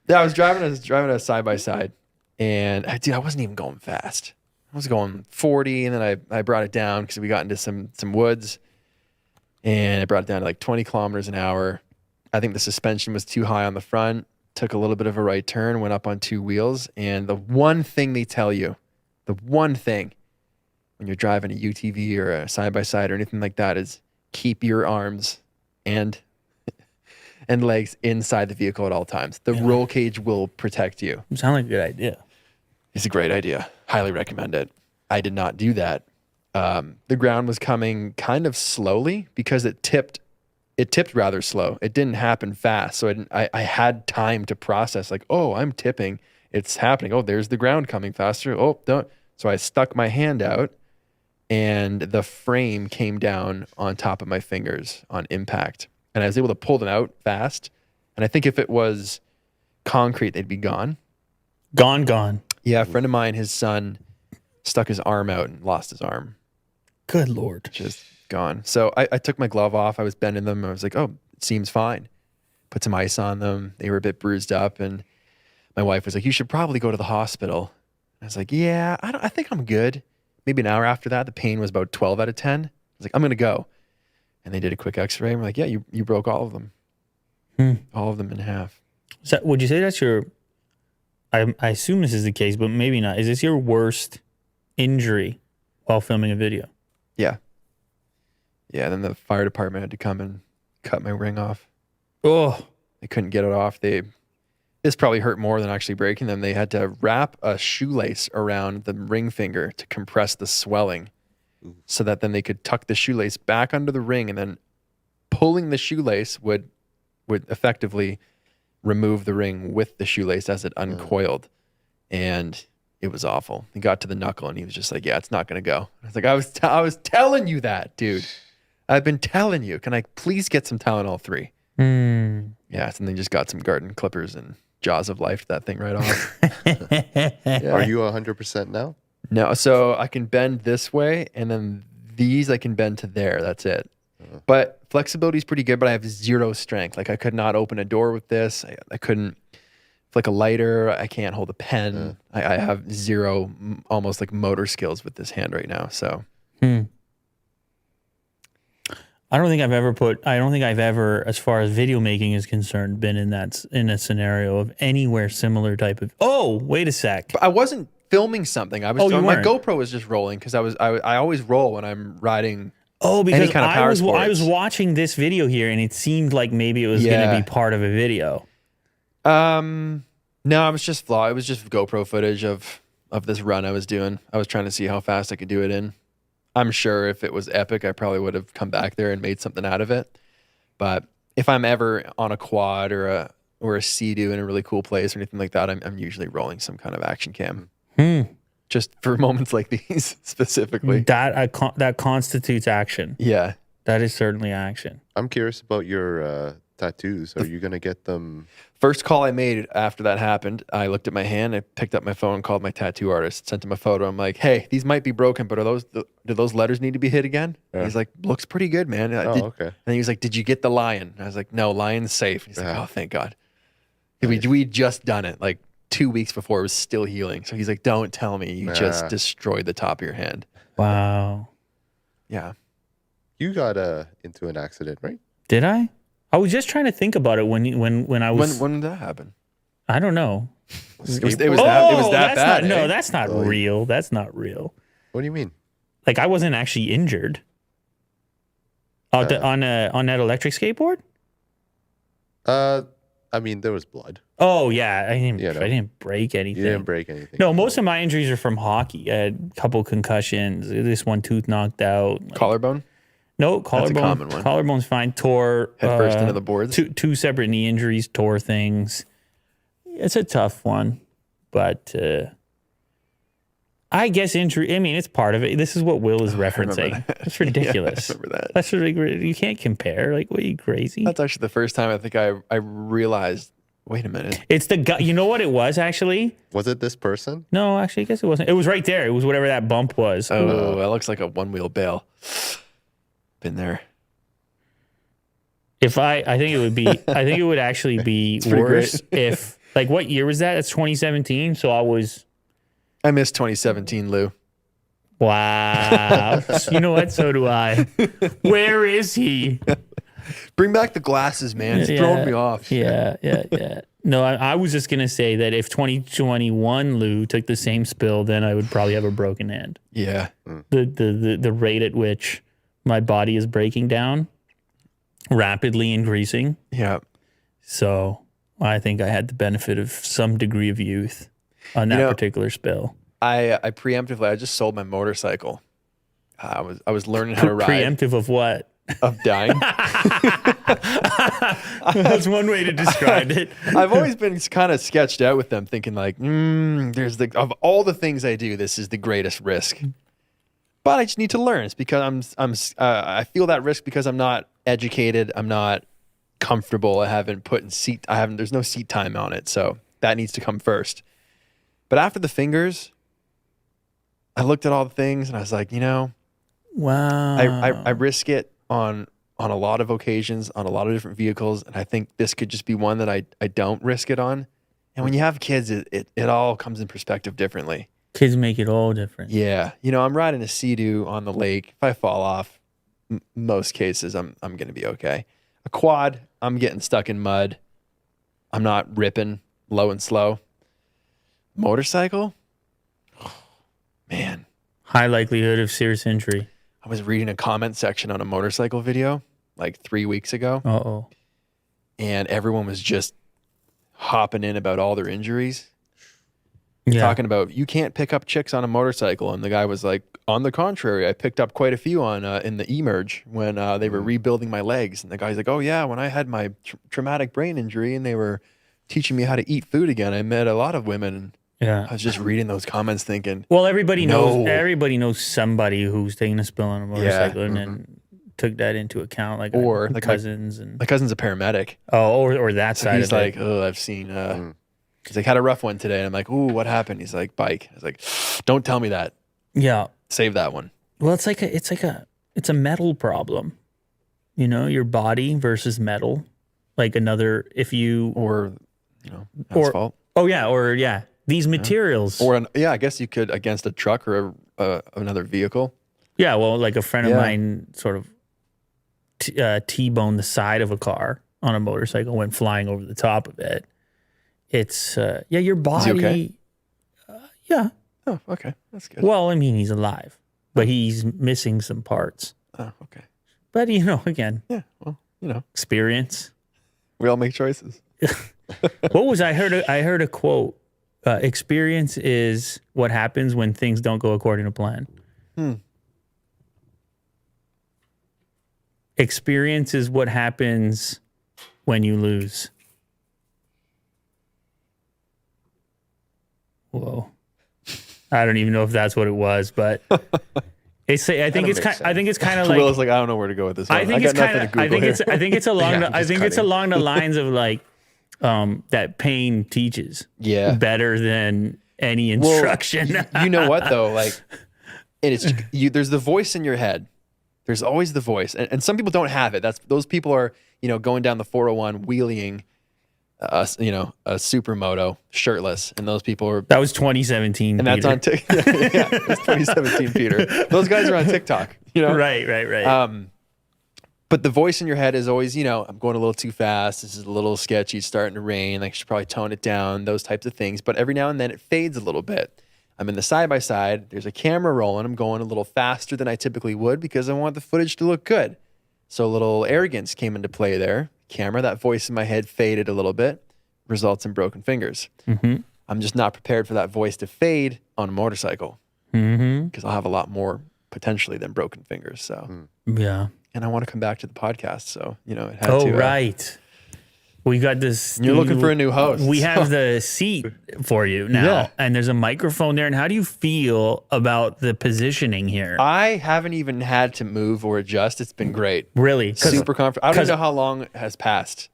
Yeah, I was driving a side by side, and I wasn't even going fast. I was going 40, and then I brought it down because we got into some woods, and I brought it down to like 20 kilometers an hour. I think the suspension was too high on the front. Took a little bit of a right turn, went up on 2 wheels, and the one thing they tell you, the one thing when you're driving a UTV or a side-by-side or anything like that is keep your arms and legs inside the vehicle at all times. The roll cage will protect you. Sound like a good idea. It's a great idea. Highly recommend it. I did not do that. The ground was coming kind of slowly because it tipped rather slow. It didn't happen fast. So I had time to process like, oh, I'm tipping. It's happening. Oh, there's the ground coming faster. Oh, don't. So I stuck my hand out and the frame came down on top of my fingers on impact. And I was able to pull them out fast. And I think if it was concrete, they'd be gone. Gone. Yeah, a friend of mine, his son stuck his arm out and lost his arm. Good Lord. Just gone. So I took my glove off. I was bending them. I was like, oh, it seems fine. Put some ice on them. They were a bit bruised up. And my wife was like, you should probably go to the hospital. I was like, yeah, I think I'm good. Maybe an hour after that, the pain was about 12 out of 10. I was like, I'm going to go. And they did a quick x-ray. And we're like, yeah, you broke all of them. All of them in half. So would you say that's your, I assume this is the case, but maybe not. Is this your worst injury while filming a video? Yeah. Yeah, then the fire department had to come and cut my ring off. Oh. They couldn't get it off. This probably hurt more than actually breaking them. They had to wrap a shoelace around the ring finger to compress the swelling so that then they could tuck the shoelace back under the ring, and then pulling the shoelace would effectively remove the ring with the shoelace as it uncoiled. And it was awful. He got to the knuckle and he was just like, yeah, it's not going to go. I was like, I was telling you that, dude. I've been telling you. Can I please get some Tylenol 3? Yeah, and they just got some garden clippers and jaws of life that thing right off. Yeah. Are you 100% now? No, so I can bend this way, and then these I can bend to there. That's it. But flexibility is pretty good, but I have zero strength. Like I could not open a door with this. I couldn't flick a lighter. I can't hold a pen. I have zero, almost like motor skills with this hand right now. So. I don't think I've ever, as far as video making is concerned, been in a scenario of anywhere similar type of. Oh, wait a sec. But I wasn't filming something. I was. You my weren't. GoPro was just rolling because I always roll when I'm riding. Oh, because any kind of power I was sports. watching this video here, and it seemed like maybe it was going to be part of a video. No, it was just vlog. It was just GoPro footage of this run I was doing. I was trying to see how fast I could do it in. I'm sure if it was epic, I probably would have come back there and made something out of it. But if I'm ever on a quad or a Sea-Doo in a really cool place or anything like that, I'm usually rolling some kind of action cam. Just for moments like these specifically. That constitutes action. Yeah. That is certainly action. I'm curious about your tattoos. Are you going to get them? First call I made after that happened, I looked at my hand, I picked up my phone, called my tattoo artist, sent him a photo. I'm like, hey, these might be broken, but do those letters need to be hit again? Yeah. He's like, looks pretty good, man. Okay. And he was like, did you get the lion? I was like, no, lion's safe. He's like, oh, thank God. We'd just done it like 2 weeks before. It was still healing. So he's like, don't tell me you just destroyed the top of your hand. Wow. Yeah. You got into an accident, right? Did I? I was just trying to think about it when I was. When did that happen? I don't know. It was that bad. No, that's not real. That's not real. What do you mean? Like I wasn't actually injured. On that electric skateboard. I mean, there was blood. Oh yeah, I didn't break anything. You didn't break anything. No, most of my injuries are from hockey. I had a couple concussions. This one tooth knocked out. Collarbone? No, collarbone. That's a common one. Collarbone's fine. Tore head first into the boards. Two separate knee injuries. Tore things. It's a tough one, but I guess injury. I mean, it's part of it. This is what Will is referencing. That's ridiculous. Yeah, I remember that. That's you can't compare. Like, what are you crazy? That's actually the first time I think I realized. Wait a minute. It's the guy. You know what it was actually? Was it this person? No, actually, I guess it wasn't. It was right there. It was whatever that bump was. Oh, that looks like a one-wheel bale. Been there. If I think it would be. I think it would actually be worse if. Like, what year was that? It's 2017. So I missed 2017, Lou. Wow. You know what? So do I. Where is he? Bring back the glasses, man. It's throwing me off. Yeah. No, I was just going to say that if 2021 Lou took the same spill, then I would probably have a broken hand. Yeah. The rate at which my body is breaking down, rapidly increasing. Yeah. So I think I had the benefit of some degree of youth on that particular spill. I preemptively, I just sold my motorcycle. I was learning how to ride. Preemptive of what? Of dying. That's one way to describe it. I've always been kind of sketched out with them, thinking like, of all the things I do, this is the greatest risk. But I just need to learn. It's because I feel that risk because I'm not educated. I'm not comfortable. There's no seat time on it. So that needs to come first. But after the fingers, I looked at all the things and I was like, wow. I risk it on a lot of occasions, on a lot of different vehicles. And I think this could just be one that I don't risk it on. And when you have kids, it all comes in perspective differently. Kids make it all different. Yeah. I'm riding a Sea-Doo on the lake. If I fall off, most cases, I'm going to be okay. A quad, I'm getting stuck in mud. I'm not ripping low and slow. Motorcycle? Man. High likelihood of serious injury. I was reading a comment section on a motorcycle video like 3 weeks ago. Uh-oh. And everyone was just hopping in about all their injuries. Yeah. Talking about, you can't pick up chicks on a motorcycle. And the guy was like, on the contrary, I picked up quite a few on in the emerge when they were rebuilding my legs. And the guy's like, oh yeah, when I had my traumatic brain injury and they were teaching me how to eat food again, I met a lot of women. Yeah. I was just reading those comments thinking, well, everybody knows somebody who's taking a spill on a motorcycle and then took that into account, like cousins. My cousin's a paramedic. Oh, or that so side he's of like, it. oh, I've seen, he's like, had a rough one today. And I'm like, ooh, what happened? He's like, bike. I was like, don't tell me that. Yeah. Save that one. Well, it's a metal problem. Your body versus metal. Like another, asphalt. These materials. Or I guess you could against a truck or another vehicle. Yeah, well, like a friend of mine sort of T-boned the side of a car on a motorcycle, went flying over the top of it. It's your body. Is he okay? Yeah. Oh, okay, that's good. Well, I mean, he's alive, but he's missing some parts. Oh, okay. But again. Yeah. Well, experience. We all make choices. What was I heard a quote. Experience is what happens when things don't go according to plan. Experience is what happens when you lose. Whoa. I don't even know if that's what it was, but I think it's kind of like Will's like, I don't know where to go with this one. I think it's along the lines of like that pain teaches better than any instruction. Well, you know what though? Like, it's there's the voice in your head. There's always the voice, and some people don't have it. Those people are going down the 401 wheeling, a supermoto shirtless, and those people are. That was 2017, and Peter. that's on TikTok. Yeah, it's 2017, Peter. Those guys are on TikTok. Right. But the voice in your head is always, I'm going a little too fast. This is a little sketchy. It's starting to rain. Like, I should probably tone it down, those types of things. But every now and then it fades a little bit. I'm in the side-by-side. There's a camera rolling. I'm going a little faster than I typically would because I want the footage to look good. So a little arrogance came into play there. Camera, that voice in my head faded a little bit, results in broken fingers. Mm-hmm. I'm just not prepared for that voice to fade on a motorcycle because I'll have a lot more potentially than broken fingers. So yeah. And I want to come back to the podcast. So, it had to. Oh, right. We got this. You're looking for a new host. We have the seat for you now, and there's a microphone there. And how do you feel about the positioning here? I haven't even had to move or adjust. It's been great. Really? Super comfortable. I don't know how long has passed.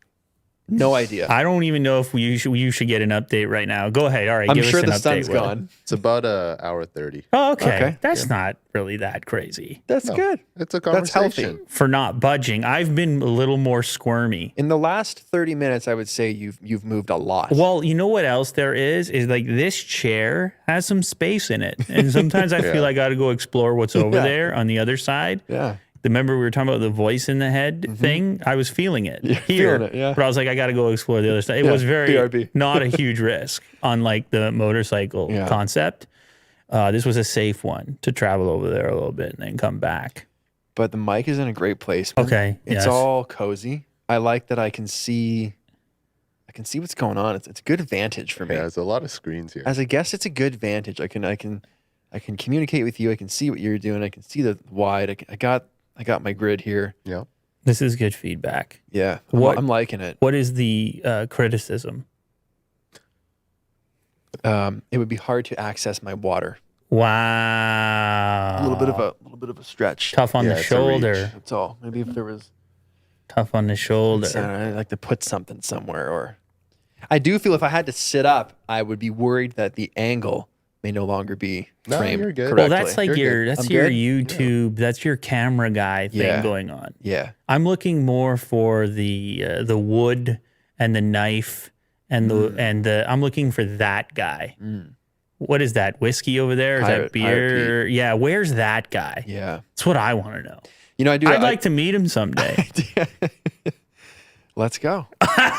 No idea. I don't even know if you should get an update right now. Go ahead. All right, I'm give sure us an the update. sun's Will. gone. It's about an hour 30. Oh, okay. Okay. That's not really that crazy That's No, good. It's a That's healthy. conversation. for not budging. I've been a little more squirmy. In the last 30 minutes, I would say you've moved a lot. Well, you know what else there is like this chair has some space in it. And sometimes I feel I got to go explore what's over Yeah. there on the other side. yeah. Remember we were talking about the voice in the head thing? I was feeling it here. feeling it, yeah. But I was like, I got to go explore the other side. It Yeah, was very BRB. not a huge risk on like the motorcycle Yeah. concept. This was a safe one to travel over there a little bit and then come back. But the mic is in a great place. Man. Okay, It's yes. all cozy. I like that I can see what's going on. It's a good vantage for me. Yeah, there's a lot of screens here. As a guest, it's a good vantage. I can communicate with you. I can see what you're doing. I can see the wide. I got my grid here. Yeah. This is good feedback. Yeah. What- I'm liking it. What is the criticism? It would be hard to access my water. Wow. A little bit of a stretch. Tough on Yeah, the it's a reach. shoulder. That's all. Maybe if there was Tough on the shoulder. I'd like to put something somewhere, or I do feel if I had to sit up, I would be worried that the angle may no longer be No, framed you're good. correctly. Well, that's like You're good. that's I'm your good? YouTube, that's your camera guy thing Yeah. going on. yeah. I'm looking more for the wood and the knife and the I'm looking for that guy. What is that? Whiskey over there? Is that Pirate beer? Yeah, where's that guy? Yeah. That's what I want to know. You know, I do. I'd like to meet him someday. Let's go.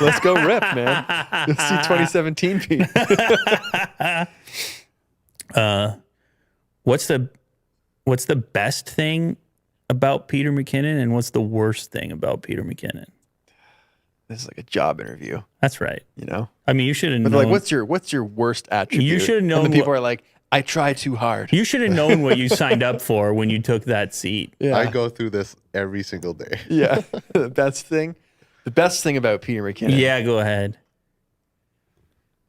Let's go rip, man. Let's see 2017 Pete. What's the best thing about Peter McKinnon and what's the worst thing about Peter McKinnon? This is like a job interview, That's right. you know? I mean, you should have But known. like, what's your worst attribute? should have known And the people what- are like, I try too hard. You should have known what you signed up for when you took that seat. Yeah. I go through this every single day. Yeah. The best thing about Peter McKinnon. Yeah, go ahead.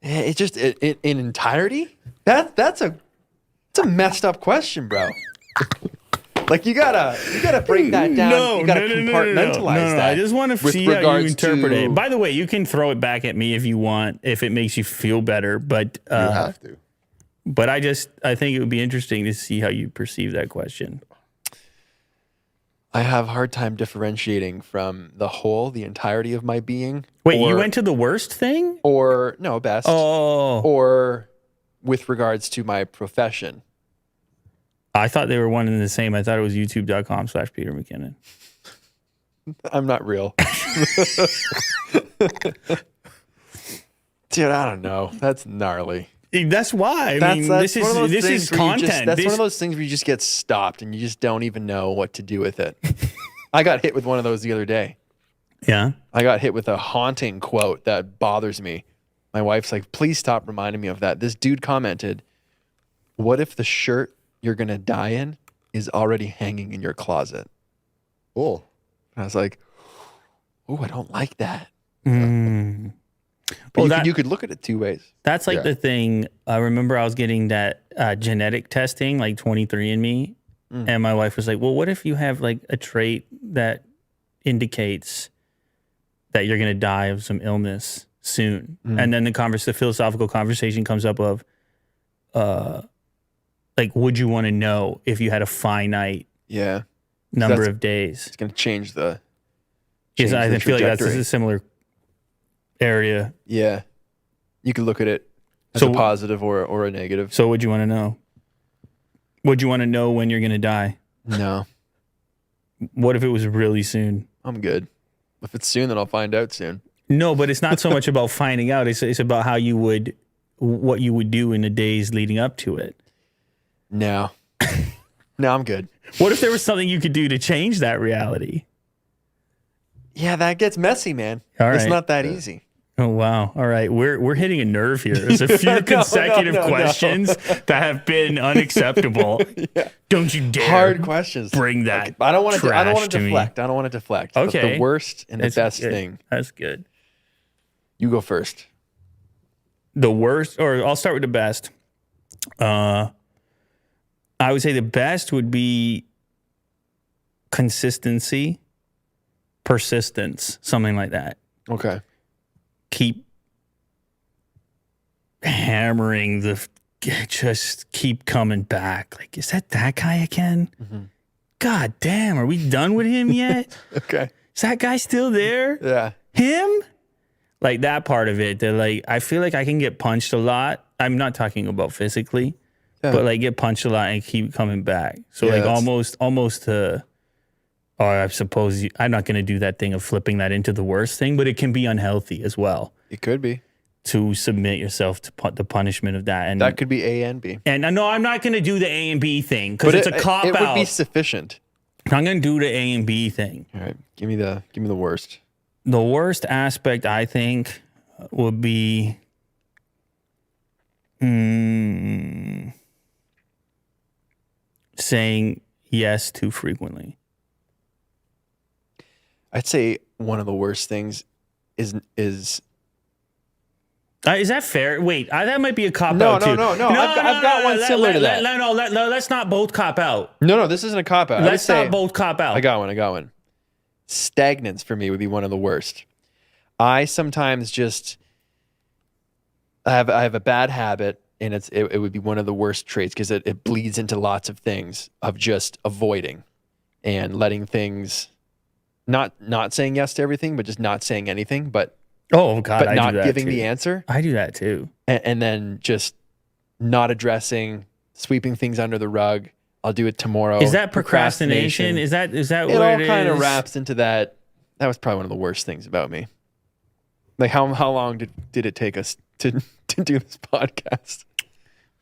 It just in entirety. That's a messed up question, bro. Like you gotta break that down. You gotta compartmentalize that. I just want to with see how you regards interpret to- it. By the way, you can throw it back at me if you want, if it makes you feel better. But You have to. but I think it would be interesting to see how you perceive that question. I have a hard time differentiating from the entirety of my being. Wait, you or- went to the worst thing? or no best, Oh, or with regards to my profession. I thought they were one and the same. I thought it was youtube.com/Peter McKinnon. I'm not real. Dude, I don't know. That's gnarly. That's why. I mean, this one of those is things where you just- content. That's This- one of those things where you just get stopped and you just don't even know what to do with it. I got hit with one of those the other day. yeah. I got hit with a haunting quote that bothers me. My wife's like, please stop reminding me of that. This dude commented, what if the shirt you're going to die in is already hanging in your closet? Oh, And I was like, oh, I don't like that. Mm. But Well, you could look at it two ways. That's like Yeah. the thing. I remember I was getting that genetic testing, like 23andMe, and my wife was like, "Well, what if you have like a trait that indicates that you're going to die of some illness soon?" And then the philosophical conversation comes up of, like, would you want to know if you had a finite Yeah. number that's- of days? It's going to change the Because I the feel like that's trajectory. a similar area. Yeah. You could look at it as So- a positive or a negative. So, would you want to know? Would you want to know when you're going to die? No, What if it was really soon? I'm good. If it's soon, then I'll find out soon. No, but it's not so much about finding out. It's about how you would, what you would do in the days leading up to it. No. No, I'm good. What if there was something you could do to change that reality? Yeah, that gets messy, man. All It's right. not that easy. Oh wow! All right, we're hitting a nerve here. There's a few consecutive no. questions that have been unacceptable. Don't you dare Hard questions. bring that. I don't want to. I don't want to trash me. deflect. I don't want to deflect. But Okay. the worst and the That's best good. thing. That's good. You go first. The worst, or I'll start with the best. I would say the best would be consistency, persistence, something like that. Okay. keep hammering just keep coming back. Like, is that guy again? Mm-hmm. God damn, are we done with him yet? Okay. Is that guy still there? Yeah. Him? Like that part of it, that like I feel like I can get punched a lot. I'm not talking about physically, but like get punched a lot and keep coming back. So like almost to, or I suppose I'm not going to do that thing of flipping that into the worst thing, but it can be unhealthy as well. It could be. To submit yourself to the punishment of that. And that could be A and B. And no, I'm not going to do the A and B thing because it's a cop out. It would be sufficient. I'm going to do the A and B thing. All right. Give me the worst. The worst aspect, I think, would be saying yes too frequently. I'd say one of the worst things is that fair? Wait, that might be a cop no, out too. No. I've got one similar to that. No, let's not both cop out. No, this isn't a cop out. Let's not both cop out. I got one. Stagnance for me would be one of the worst. I sometimes I have a bad habit, and it would be one of the worst traits because it bleeds into lots of things of just avoiding and letting things, not saying yes to everything, but just not saying anything, but I not do that giving too. the answer. I do that too. And then just not addressing, sweeping things under the rug. I'll do it tomorrow. Is that procrastination? Is that it what all it kind of is? wraps into that? That was probably one of the worst things about me. Like how long did it take us to do this podcast?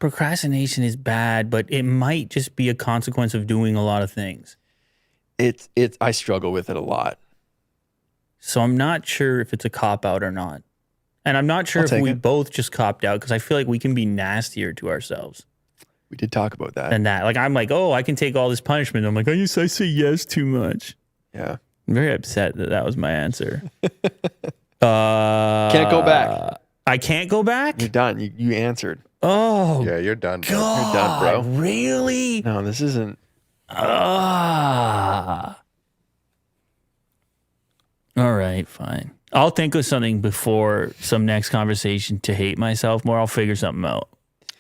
Procrastination is bad, but it might just be a consequence of doing a lot of things. I struggle with it a lot. So I'm not sure if it's a cop out or not. And I'm not sure if we both just copped out because I feel like we can be nastier to ourselves. We did talk about that. Than that. Like I'm like, I can take all this punishment. I'm like, I say yes too much. Yeah. I'm very upset that was my answer. Can't go back. I can't go back? You're done. You answered. Oh. Yeah, you're done. Bro. God, you're done, bro. Really? No, this isn't. All right, fine. I'll think of something before some next conversation to hate myself more. I'll figure something out.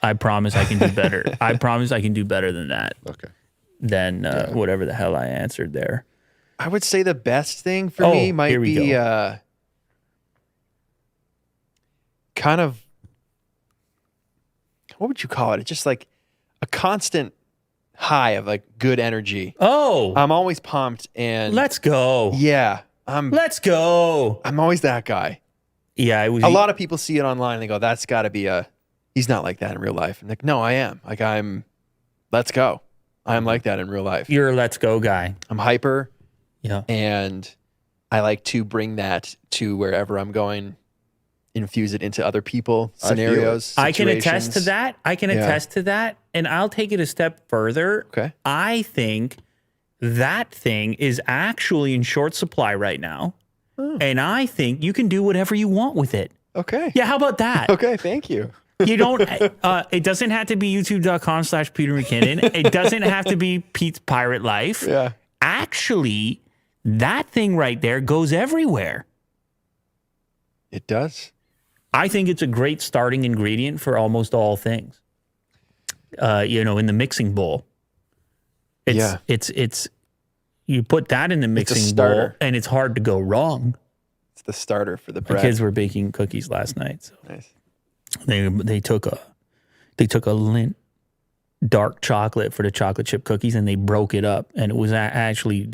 I promise I can do better. I promise I can do better than that. Okay. Than whatever the hell I answered there. I would say the best thing for me might be kind of, what would you call it? It's just like a constant high of like good energy. Oh. I'm always pumped and let's go. Yeah. Let's go. I'm always that guy. Yeah, it was a lot of people see it online and they go, that's gotta be he's not like that in real life. And like, no, I am. Like let's go. I'm like that in real life. You're a let's go guy. I'm hyper. Yeah. And I like to bring that to wherever I'm going, infuse it into other people, scenarios. I can attest to that. Attest to that. And I'll take it a step further. Okay. I think that thing is actually in short supply right now. Oh. And I think you can do whatever you want with it. Okay. Yeah, how about that? Okay, thank you. You don't, it doesn't have to be youtube.com/Peter McKinnon. It doesn't have to be Pete's Pirate Life. Yeah. Actually, that thing right there goes everywhere. It does. I think it's a great starting ingredient for almost all things. In the mixing bowl. It's you put that in the mixing bowl and it's hard to go wrong. It's the starter for the bread. The kids were baking cookies last night. So nice. They took a Lindt dark chocolate for the chocolate chip cookies and they broke it up, and it was actually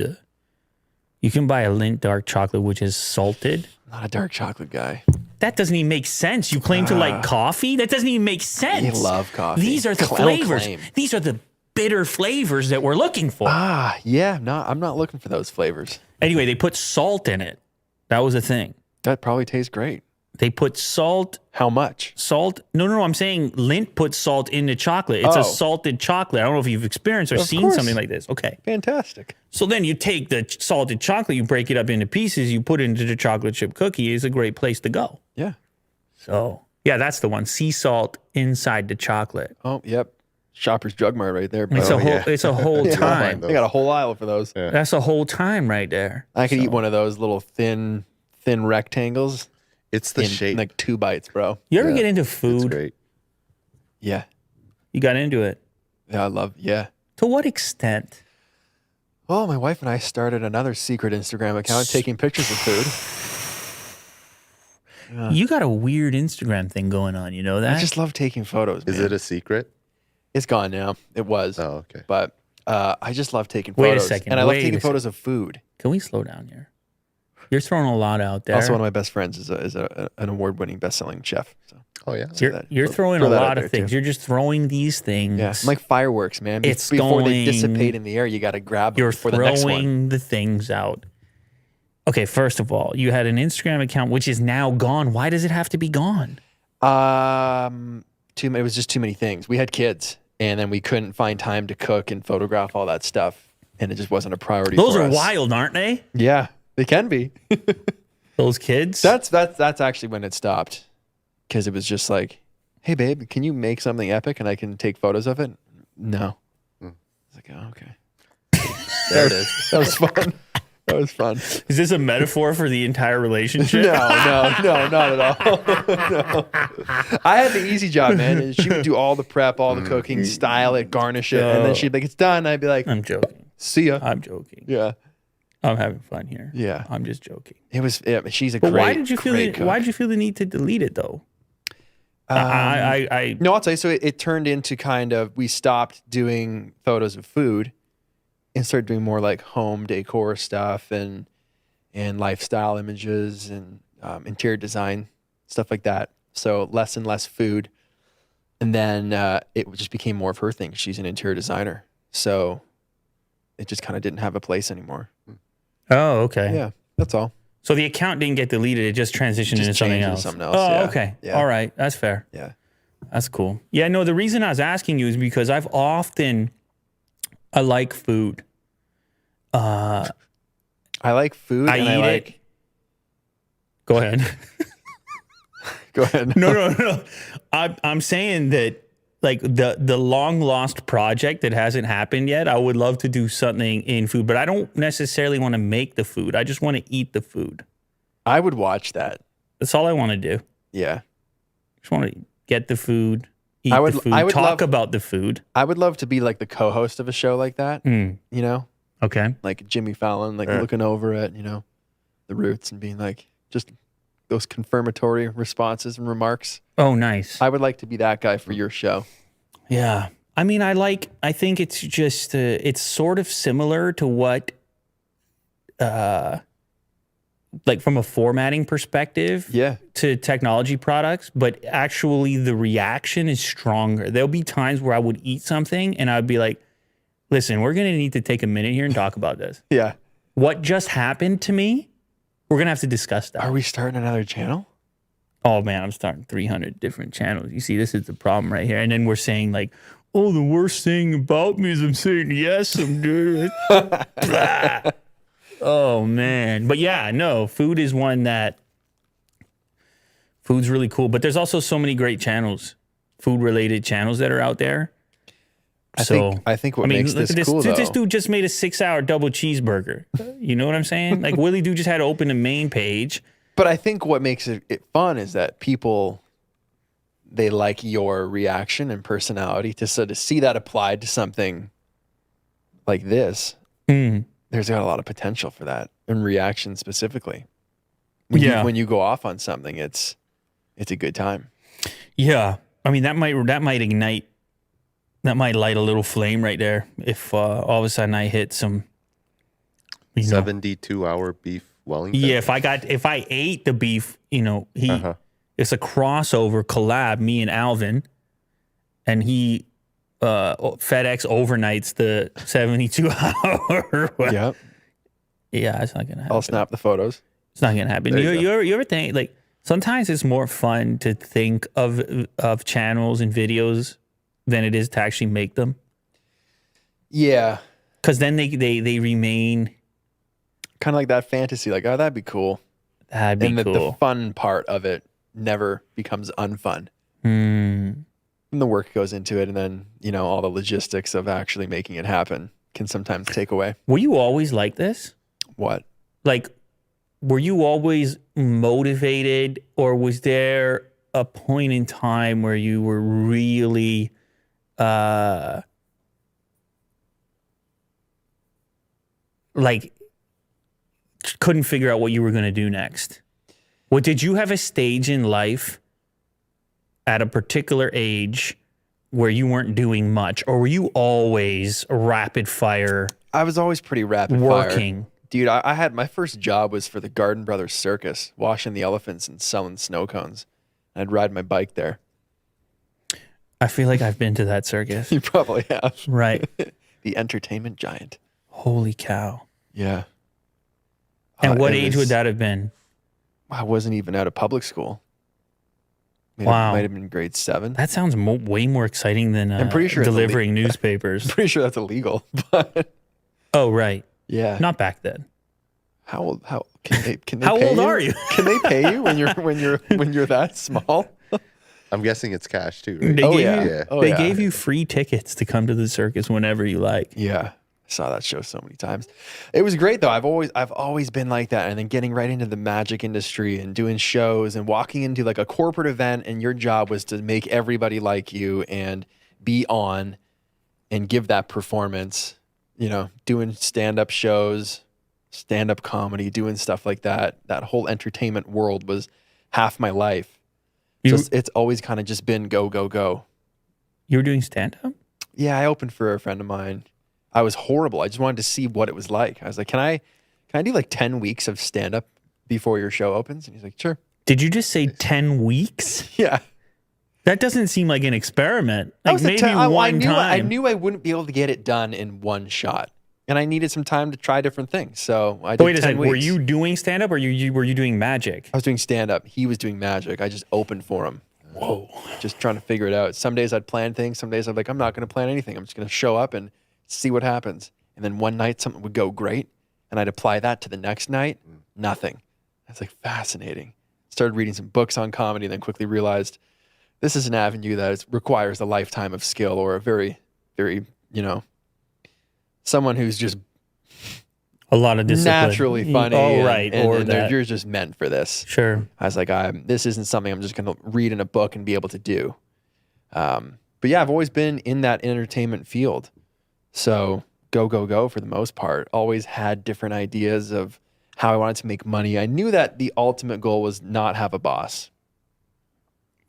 you can buy a Lindt dark chocolate which is salted. I'm not a dark chocolate guy. That doesn't even make sense. You claim to like coffee? That doesn't even make sense. You love coffee. These are the flavors. These are the bitter flavors that we're looking for. Yeah. No, I'm not looking for those flavors. Anyway, they put salt in it. That was a thing. That probably tastes great. They put salt. How much? Salt. No. I'm saying Lindt puts salt in the chocolate. It's a salted chocolate. I don't know if you've experienced or seen something like this. Okay. Fantastic. So then you take the salted chocolate, you break it up into pieces, you put it into the chocolate chip cookie. It's a great place to go. Yeah. So, yeah, that's the one. Sea salt inside the chocolate. Oh, yep. Shoppers Drug Mart right there. Bro. It's a whole time. They got a whole aisle for those. Yeah. That's a whole time right there. I could eat one of those little thin rectangles. It's the in shape. like 2 bites, bro. You ever Yeah, get into It's food? great. Yeah. You got into it. Yeah, I love, yeah. To what extent? Well, my wife and I started another secret Instagram account taking pictures of food. You got a weird Instagram thing going on. You know that? I just love taking photos, Is man. it a secret? It's gone now. It was. Oh, okay. But I just love taking Wait a photos. second, And I love wait taking a photos of food. Can we slow down here? You're throwing a lot out there. Also, one of my best friends is an award-winning best-selling chef. So Oh, yeah. You're throwing throw a that out lot there, of things. too. You're just throwing these things. yeah, I'm like fireworks, man. It's Before they going- dissipate in the air, you got to grab them You're for the next one. throwing the things out. Okay, first of all, you had an Instagram account which is now gone. Why does it have to be gone? It was just too many things. We had kids, and then we couldn't find time to cook and photograph all that stuff, and it just wasn't a priority. Those for are us. wild, aren't they? Yeah, they can be. Those kids. That's actually when it stopped, because it was just like, hey babe, can you make something epic and I can take photos of it? No. I was like, oh, okay. There it is. That was fun. That was fun. Is this a metaphor for the entire relationship? No, not at all. No. I had the easy job, man. And she would do all the prep, all the cooking, style it, garnish it, and then she'd be like, it's done. I'd be like, I'm joking. see ya. I'm joking. Yeah. I'm having fun here. Yeah. I'm just joking. It was, yeah, she's a But great, why did you feel great cook. why did you feel the need to delete it though? I No, I'll tell you. So it turned into kind of, we stopped doing photos of food and started doing more like home decor stuff and lifestyle images and interior design, stuff like that. So less and less food. And then it just became more of her thing. She's an interior designer. So it just kind of didn't have a place anymore. Oh, okay. Yeah, that's all. So the account didn't get deleted, it just transitioned into something changed into else. something else, Oh, yeah. okay. Yeah. All right. That's fair. Yeah. That's cool. Yeah, no, the reason I was asking you is because I like food. I like food I and I eat like, it. Go ahead. go ahead. No. I'm saying that like the long lost project that hasn't happened yet, I would love to do something in food, but I don't necessarily want to make the food. I just want to eat the food. I would watch that. That's all I want to do. Yeah. Just want to get the food, eat I would- the food, I would talk love- about the food. I would love to be like the co-host of a show like that, you know, Okay. like Jimmy Fallon, like looking over at, you know, the Roots and being like, just those confirmatory responses and remarks. Oh, nice. I would like to be that guy for your show. Yeah. I mean, I think it's just, it's sort of similar to what, like from a formatting perspective Yeah. to technology products, but actually the reaction is stronger. There'll be times where I would eat something and I'd be like, listen, we're going to need to take a minute here and talk about this. Yeah. What just happened to me? We're going to have to discuss that. Are we starting another channel? Oh man, I'm starting 300 different channels. You see, this is the problem right here. And then we're saying like, oh, the worst thing about me is I'm saying yes, I'm doing it. Blah. Oh man. But yeah, no, food is one that food's really cool. But there's also so many great channels, food related channels that are out there. I think what makes look this at this. cool This though. dude just made a 6-hour double cheeseburger. You know what I'm saying? Like Willie Dude just had to open the main page. But I think what makes it fun is that people, they like your reaction and personality to see that applied to something like this. There's got a lot of potential for that and reaction specifically. When you go off on something, it's a good time. Yeah, I mean that might ignite, that might light a little flame right there. If all of a sudden I hit some, 72-hour beef Wellington. yeah. If I ate the beef, it's a crossover collab. Me and Alvin, and he FedEx overnights the 72 hour. Yep. Yeah, it's not gonna happen. I'll snap the photos. It's not gonna happen. There you You ever think like sometimes it's more fun to think of channels and videos than it is to actually make them, Yeah. because then they remain. Kind of like that fantasy, like, oh, that'd be cool. That'd be And the cool. fun part of it never becomes unfun. And the work goes into it, and then, all the logistics of actually making it happen can sometimes take away. Were you always like this? What? Like, were you always motivated, or was there a point in time where you were really like couldn't figure out what you were going to do next? What did you have a stage in life at a particular age where you weren't doing much, or were you always rapid fire I was always pretty rapid working? fire. Dude, I had my first job was for the Garden Brothers Circus, washing the elephants and selling snow cones. I'd ride my bike there. I feel like I've been to that circus. You probably have. Right. The entertainment giant. Holy cow. Yeah. And what it age was- would that have been? I wasn't even out of public school. Wow. Might have been grade 7. That sounds way more exciting than I'm pretty sure it's delivering newspapers. Pretty sure that's illegal. But Oh, right. yeah. Not back then. How can they How pay old you? are you? Can they pay you when you're that small? I'm guessing it's cash too, right? They Oh, gave yeah. you, Yeah. Oh, they yeah. gave you free tickets to come to the circus whenever you like. Yeah. I saw that show so many times. It was great though. I've always been like that. And then getting right into the magic industry and doing shows and walking into like a corporate event, and your job was to make everybody like you and be on and give that performance, doing stand-up shows, stand-up comedy, doing stuff like that. That whole entertainment world was half my life. It's always kind of just been go, go, go. You were doing stand-up? Yeah, I opened for a friend of mine. I was horrible. I just wanted to see what it was like. I was like, can I do like 10 weeks of stand-up before your show opens? And he's like, sure. Did you just say 10 weeks? Yeah. That doesn't seem like an experiment. Like maybe I one knew I time. knew I wouldn't be able to get it done in one shot. And I needed some time to try different things. So I did Wait a 10 second. weeks. Were you doing stand-up, or were you doing magic? I was doing stand-up. He was doing magic. I just opened for him. Whoa. Just trying to figure it out. Some days I'd plan things. Some days I'm like, I'm not going to plan anything. I'm just going to show up and see what happens. And then one night something would go great, and I'd apply that to the next night. Nothing. It's like fascinating. Started reading some books on comedy, and then quickly realized this is an avenue that requires a lifetime of skill, or a very, very, someone who's just A lot of discipline. naturally funny. Oh, right. And, or and that. you're just meant for this. Sure. I was like, this isn't something I'm just going to read in a book and be able to do. But yeah, I've always been in that entertainment field. So go, go, go for the most part. Always had different ideas of how I wanted to make money. I knew that the ultimate goal was not have a boss.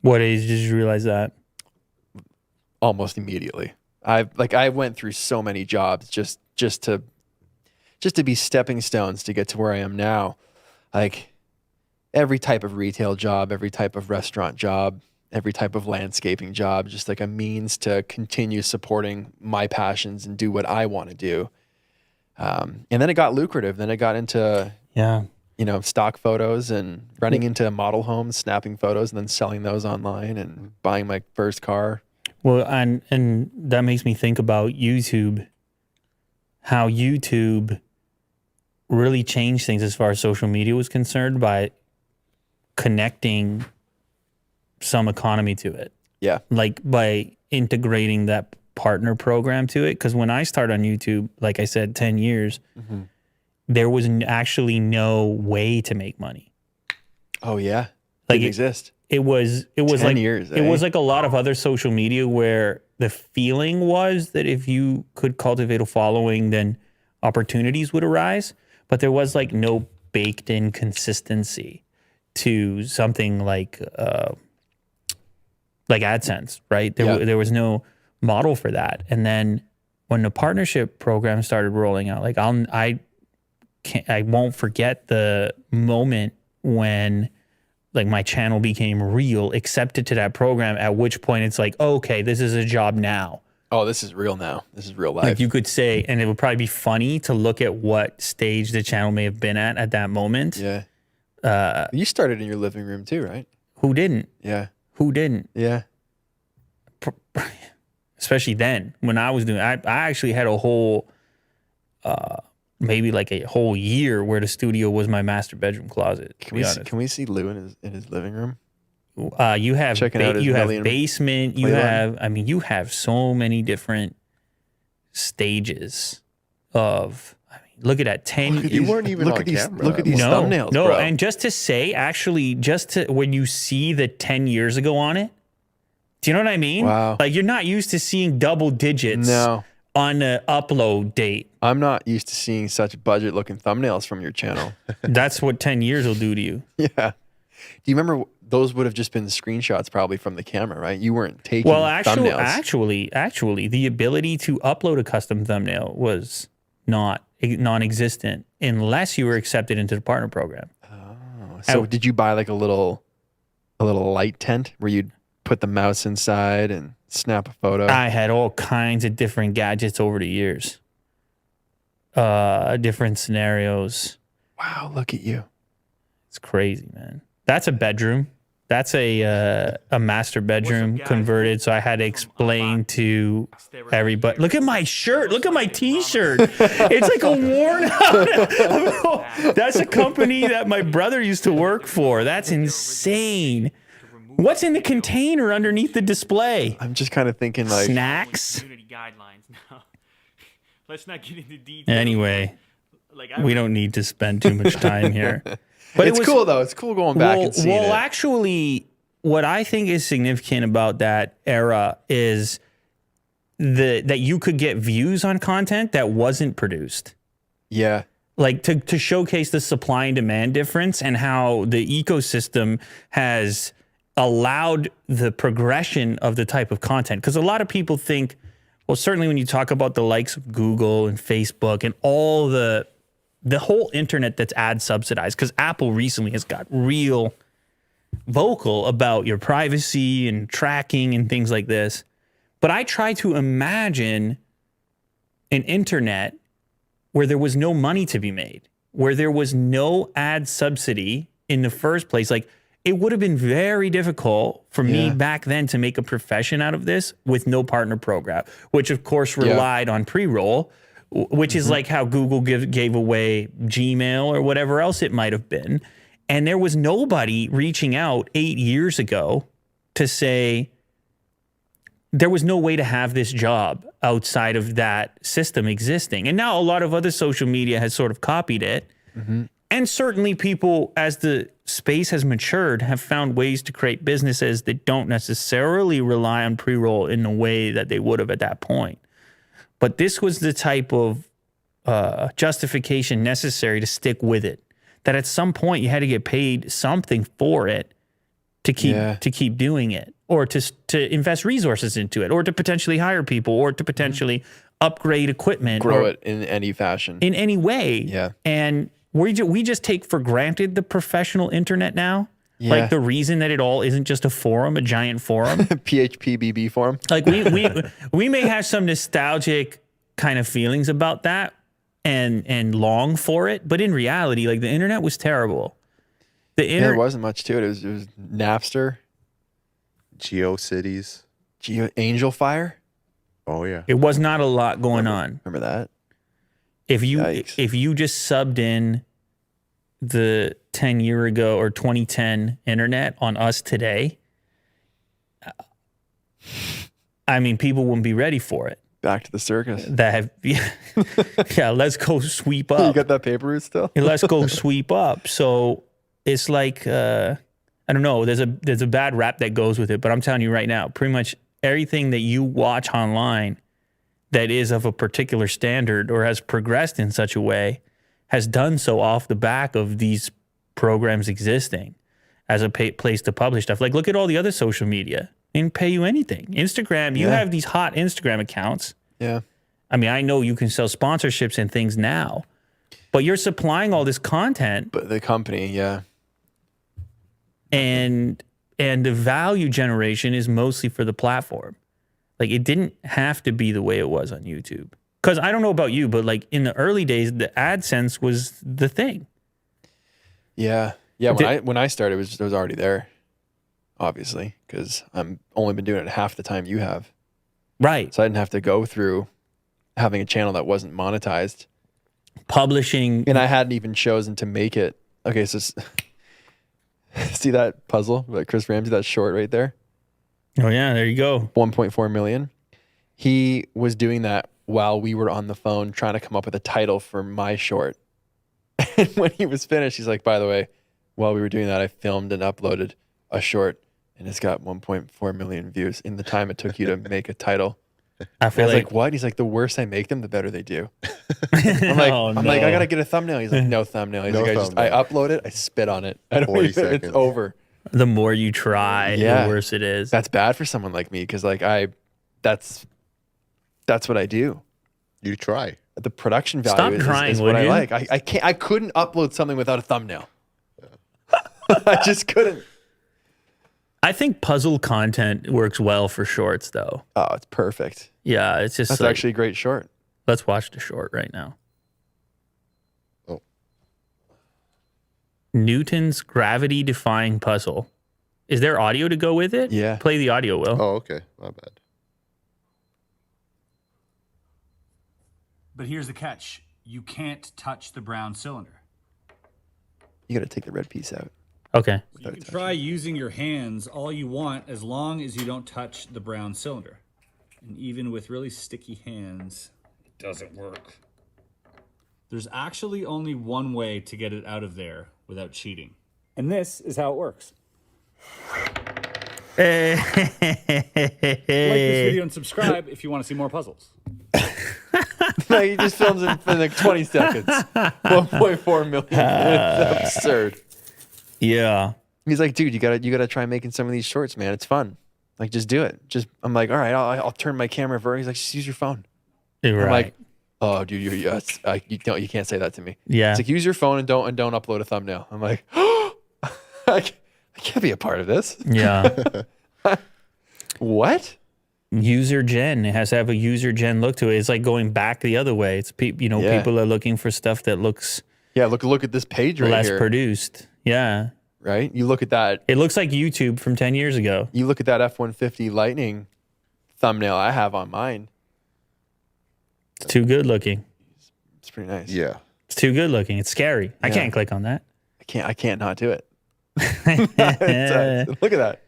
What age did you realize that? Almost immediately. I went through so many jobs just to be stepping stones to get to where I am now. Like every type of retail job, every type of restaurant job, every type of landscaping job, just like a means to continue supporting my passions and do what I want to do. And then it got lucrative. Then it got into, Yeah. stock photos and running into model homes, snapping photos and then selling those online and buying my first car. Well, and that makes me think about YouTube, how YouTube really changed things as far as social media was concerned by connecting some economy to it. Yeah. Like by integrating that partner program to it. Because when I started on YouTube, like I said, 10 years, there was actually no way to make money. Oh yeah. Like Didn't exist. It was 10 like years, it was like a lot of other social media where the feeling was that if you could cultivate a following, then opportunities would arise. But there was like no baked in consistency to something like AdSense, right? There was no model for that. And then when the partnership program started rolling out, like I won't forget the moment when like my channel became real, accepted to that program, at which point it's like, okay, this is a job now. Oh, this is real now. This is real life. Like you could say, and it would probably be funny to look at what stage the channel may have been at that moment. Yeah. You started in your living room too, right? Who didn't? Yeah. Who didn't? Yeah. Especially then when I was doing, I actually had a whole, maybe like a whole year where the studio was my master bedroom closet. Can we see Lou in his living room? You have Checking out his you have million basement. You playline. You have so many different stages of. Look at that. 10 You weren't even look on at these, camera. Look at these thumbnails, no, bro. and just to say, actually, when you see the 10 years ago on it, do you know what I mean? Wow. Like, you're not used to seeing double digits No. on the upload date. I'm not used to seeing such budget-looking thumbnails from your channel. That's what 10 years will do to you. Yeah. Do you remember those would have just been screenshots probably from the camera, right? You weren't taking thumbnails. Actually, the ability to upload a custom thumbnail was non-existent unless you were accepted into the partner program. So did you buy like a little light tent where you'd put the mouse inside and snap a photo? I had all kinds of different gadgets over the years. Different scenarios. Wow, look at you. It's crazy, man. That's a bedroom. That's a master bedroom converted. So I had to explain to everybody. Look at my shirt. Look at my T-shirt. It's like a worn out. That's a company that my brother used to work for. That's insane. What's in the container underneath the display? I'm just kind of thinking like Snacks. Community guidelines now. Let's not get into detail. Anyway, Like we don't need to spend too much time here. But it's cool though. It's cool going back and seeing it. Actually, what I think is significant about that era is that you could get views on content that wasn't produced. Yeah. Like to showcase the supply and demand difference and how the ecosystem has allowed the progression of the type of content. Because a lot of people think, well, certainly when you talk about the likes of Google and Facebook and all the whole internet that's ad subsidized, because Apple recently has got real vocal about your privacy and tracking and things like this. But I try to imagine an internet where there was no money to be made, where there was no ad subsidy in the first place. Like, it would have been very difficult for me back then to make a profession out of this with no partner program, which of course relied on pre-roll, which is like how Google gave away Gmail or whatever else it might have been. And there was nobody reaching out 8 years ago to say there was no way to have this job outside of that system existing. And now a lot of other social media has sort of copied it. And certainly people, as the space has matured, have found ways to create businesses that don't necessarily rely on pre-roll in the way that they would have at that point. But this was the type of justification necessary to stick with it. That at some point you had to get paid something for it to keep doing it, or to invest resources into it, or to potentially hire people, or to potentially upgrade equipment, grow it in any fashion, in any way. Yeah. And we just take for granted the professional internet now. Like the reason that it all isn't just a forum, a giant forum. PHP BB forum. Like we may have some nostalgic kind of feelings about that and long for it, but in reality, like the internet was terrible. There wasn't much to it. It was Napster, GeoCities. Angel Fire. Oh yeah. It was not a lot going on. Remember that? If you Yikes. just subbed in the 10 year ago or 2010 internet on us today, I mean, people wouldn't be ready for it. Back to the circus. Yeah, let's go sweep up. You got that paper route still? Let's go sweep up. So it's like, I don't know, there's a bad rap that goes with it, but I'm telling you right now, pretty much everything that you watch online that is of a particular standard or has progressed in such a way has done so off the back of these programs existing as a place to publish stuff. Like, look at all the other social media. They didn't pay you anything. Instagram, you have these hot Instagram accounts. Yeah. I mean, I know you can sell sponsorships and things now, but you're supplying all this content. But the company, yeah. And the value generation is mostly for the platform. Like, it didn't have to be the way it was on YouTube. Because I don't know about you, but like in the early days, the AdSense was the thing. Yeah. Yeah. When I started, it was already there, obviously, because I'm only been doing it half the time you have. Right. So I didn't have to go through having a channel that wasn't monetized. Publishing. And I hadn't even chosen to make it. Okay, so see that puzzle? Like Chris Ramsey, that short right there? Oh, yeah, there you go. 1.4 million. He was doing that while we were on the phone trying to come up with a title for my short. And when he was finished, he's like, by the way, while we were doing that, I filmed and uploaded a short and it's got 1.4 million views in the time it took you to make a title. I I feel was like, like, what? He's like, the worse I make them, the better they do. I'm like, Oh, I'm like, I no. gotta get a thumbnail. He's like, no thumbnail. He's No like, I thumbnail. upload it, I spit on it. I don't 40 even, it's seconds. over. the more you try, Yeah. the worse it is. That's bad for someone like me because like that's what I do. You try. The production value Stop is trying, what would I you? like. I couldn't upload something without a thumbnail. I just couldn't. I think puzzle content works well for shorts, though. Oh, it's perfect. Yeah, it's just That's like, actually a great short. let's watch the short right now. Oh. Newton's gravity-defying puzzle. Is there audio to go with it? Yeah. Play the audio, Will. Oh, okay. My bad. But here's the catch. You can't touch the brown cylinder. You got to take the red piece out. Okay. You can try using your hands all you want as long as you don't touch the brown cylinder. And even with really sticky hands, it doesn't work. There's actually only one way to get it out of there without cheating. And this is how it works. Like this video and subscribe if you want to see more puzzles. Like, he just films it in like 20 seconds. 1.4 million. It's absurd. Yeah. He's like, dude, you gotta try making some of these shorts, man. It's fun. Like, just do it. I'm like, all right, I'll turn my camera vertical. He's like, just use your phone. Right. I'm like, oh, dude, you can't say that to me. yeah. It's like, use your phone and don't upload a thumbnail. I'm like, I can't be a part of this. Yeah. What? User gen. It has to have a user gen look to it. It's like going back the other way. It's Yeah. people are looking for stuff that looks Yeah, look at this page right less here. produced. Yeah. Right? You look at that. It looks like YouTube from 10 years ago. You look at that F-150 Lightning thumbnail I have on mine. It's too good looking. It's pretty nice. Yeah. It's too good looking. It's scary. I Yeah. can't click on that. I can't not do it. Look at that.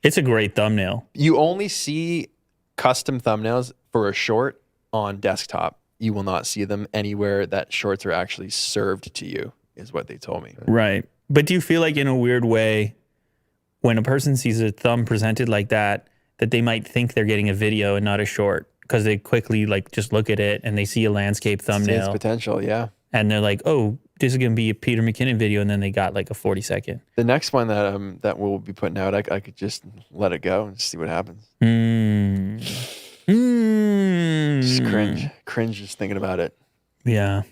It's a great thumbnail. You only see custom thumbnails for a short on desktop. You will not see them anywhere that shorts are actually served to you, is what they told me. Right. But do you feel like in a weird way, when a person sees a thumb presented like that they might think they're getting a video and not a short because they quickly like just look at it and they see a landscape It's thumbnail potential, yeah. and they're like, oh, this is going to be a Peter McKinnon video. And then they got like a 40-second. The next one that we'll be putting out, I could just let it go and see what happens. Just cringe just thinking about it. Yeah.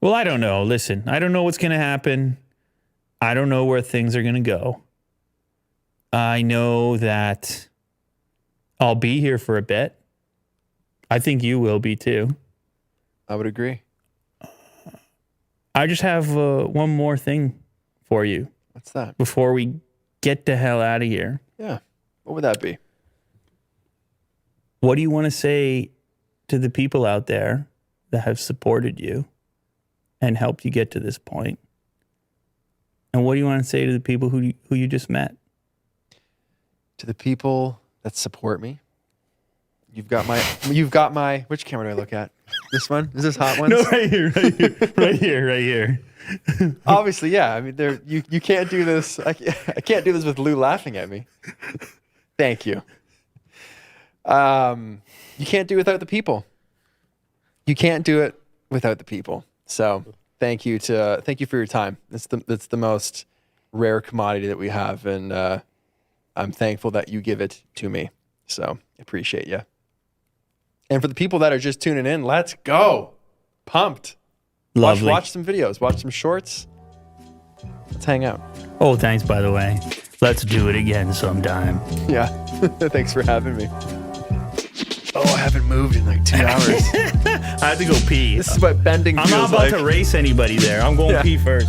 Well, I don't know. Listen, I don't know what's going to happen. I don't know where things are going to go. I know that I'll be here for a bit. I think you will be too. I would agree. I just have one more thing for you What's that? before we get the hell out of here. Yeah. What would that be? What do you want to say to the people out there that have supported you and helped you get to this point? And what do you want to say to the people who you just met? To the people that support me, you've got my, which camera do I look at? This one? Is this Hot Ones? No, right here, right here. Obviously, yeah. I mean, you can't do this. I can't do this with Lou laughing at me. Thank you. You can't do it without the people. You can't do it without the people. So thank you for your time. It's the most rare commodity that we have, and I'm thankful that you give it to me. So appreciate you. And for the people that are just tuning in, let's go. Pumped. Lovely. Watch some videos. Watch some shorts. Let's hang out. Oh, thanks, by the way. Let's do it again sometime. Yeah. Thanks for having me. Oh, I haven't moved in like 2 hours. I have to go pee. This is what bending I'm feels not about like. to race anybody there. I'm going Yeah. pee first.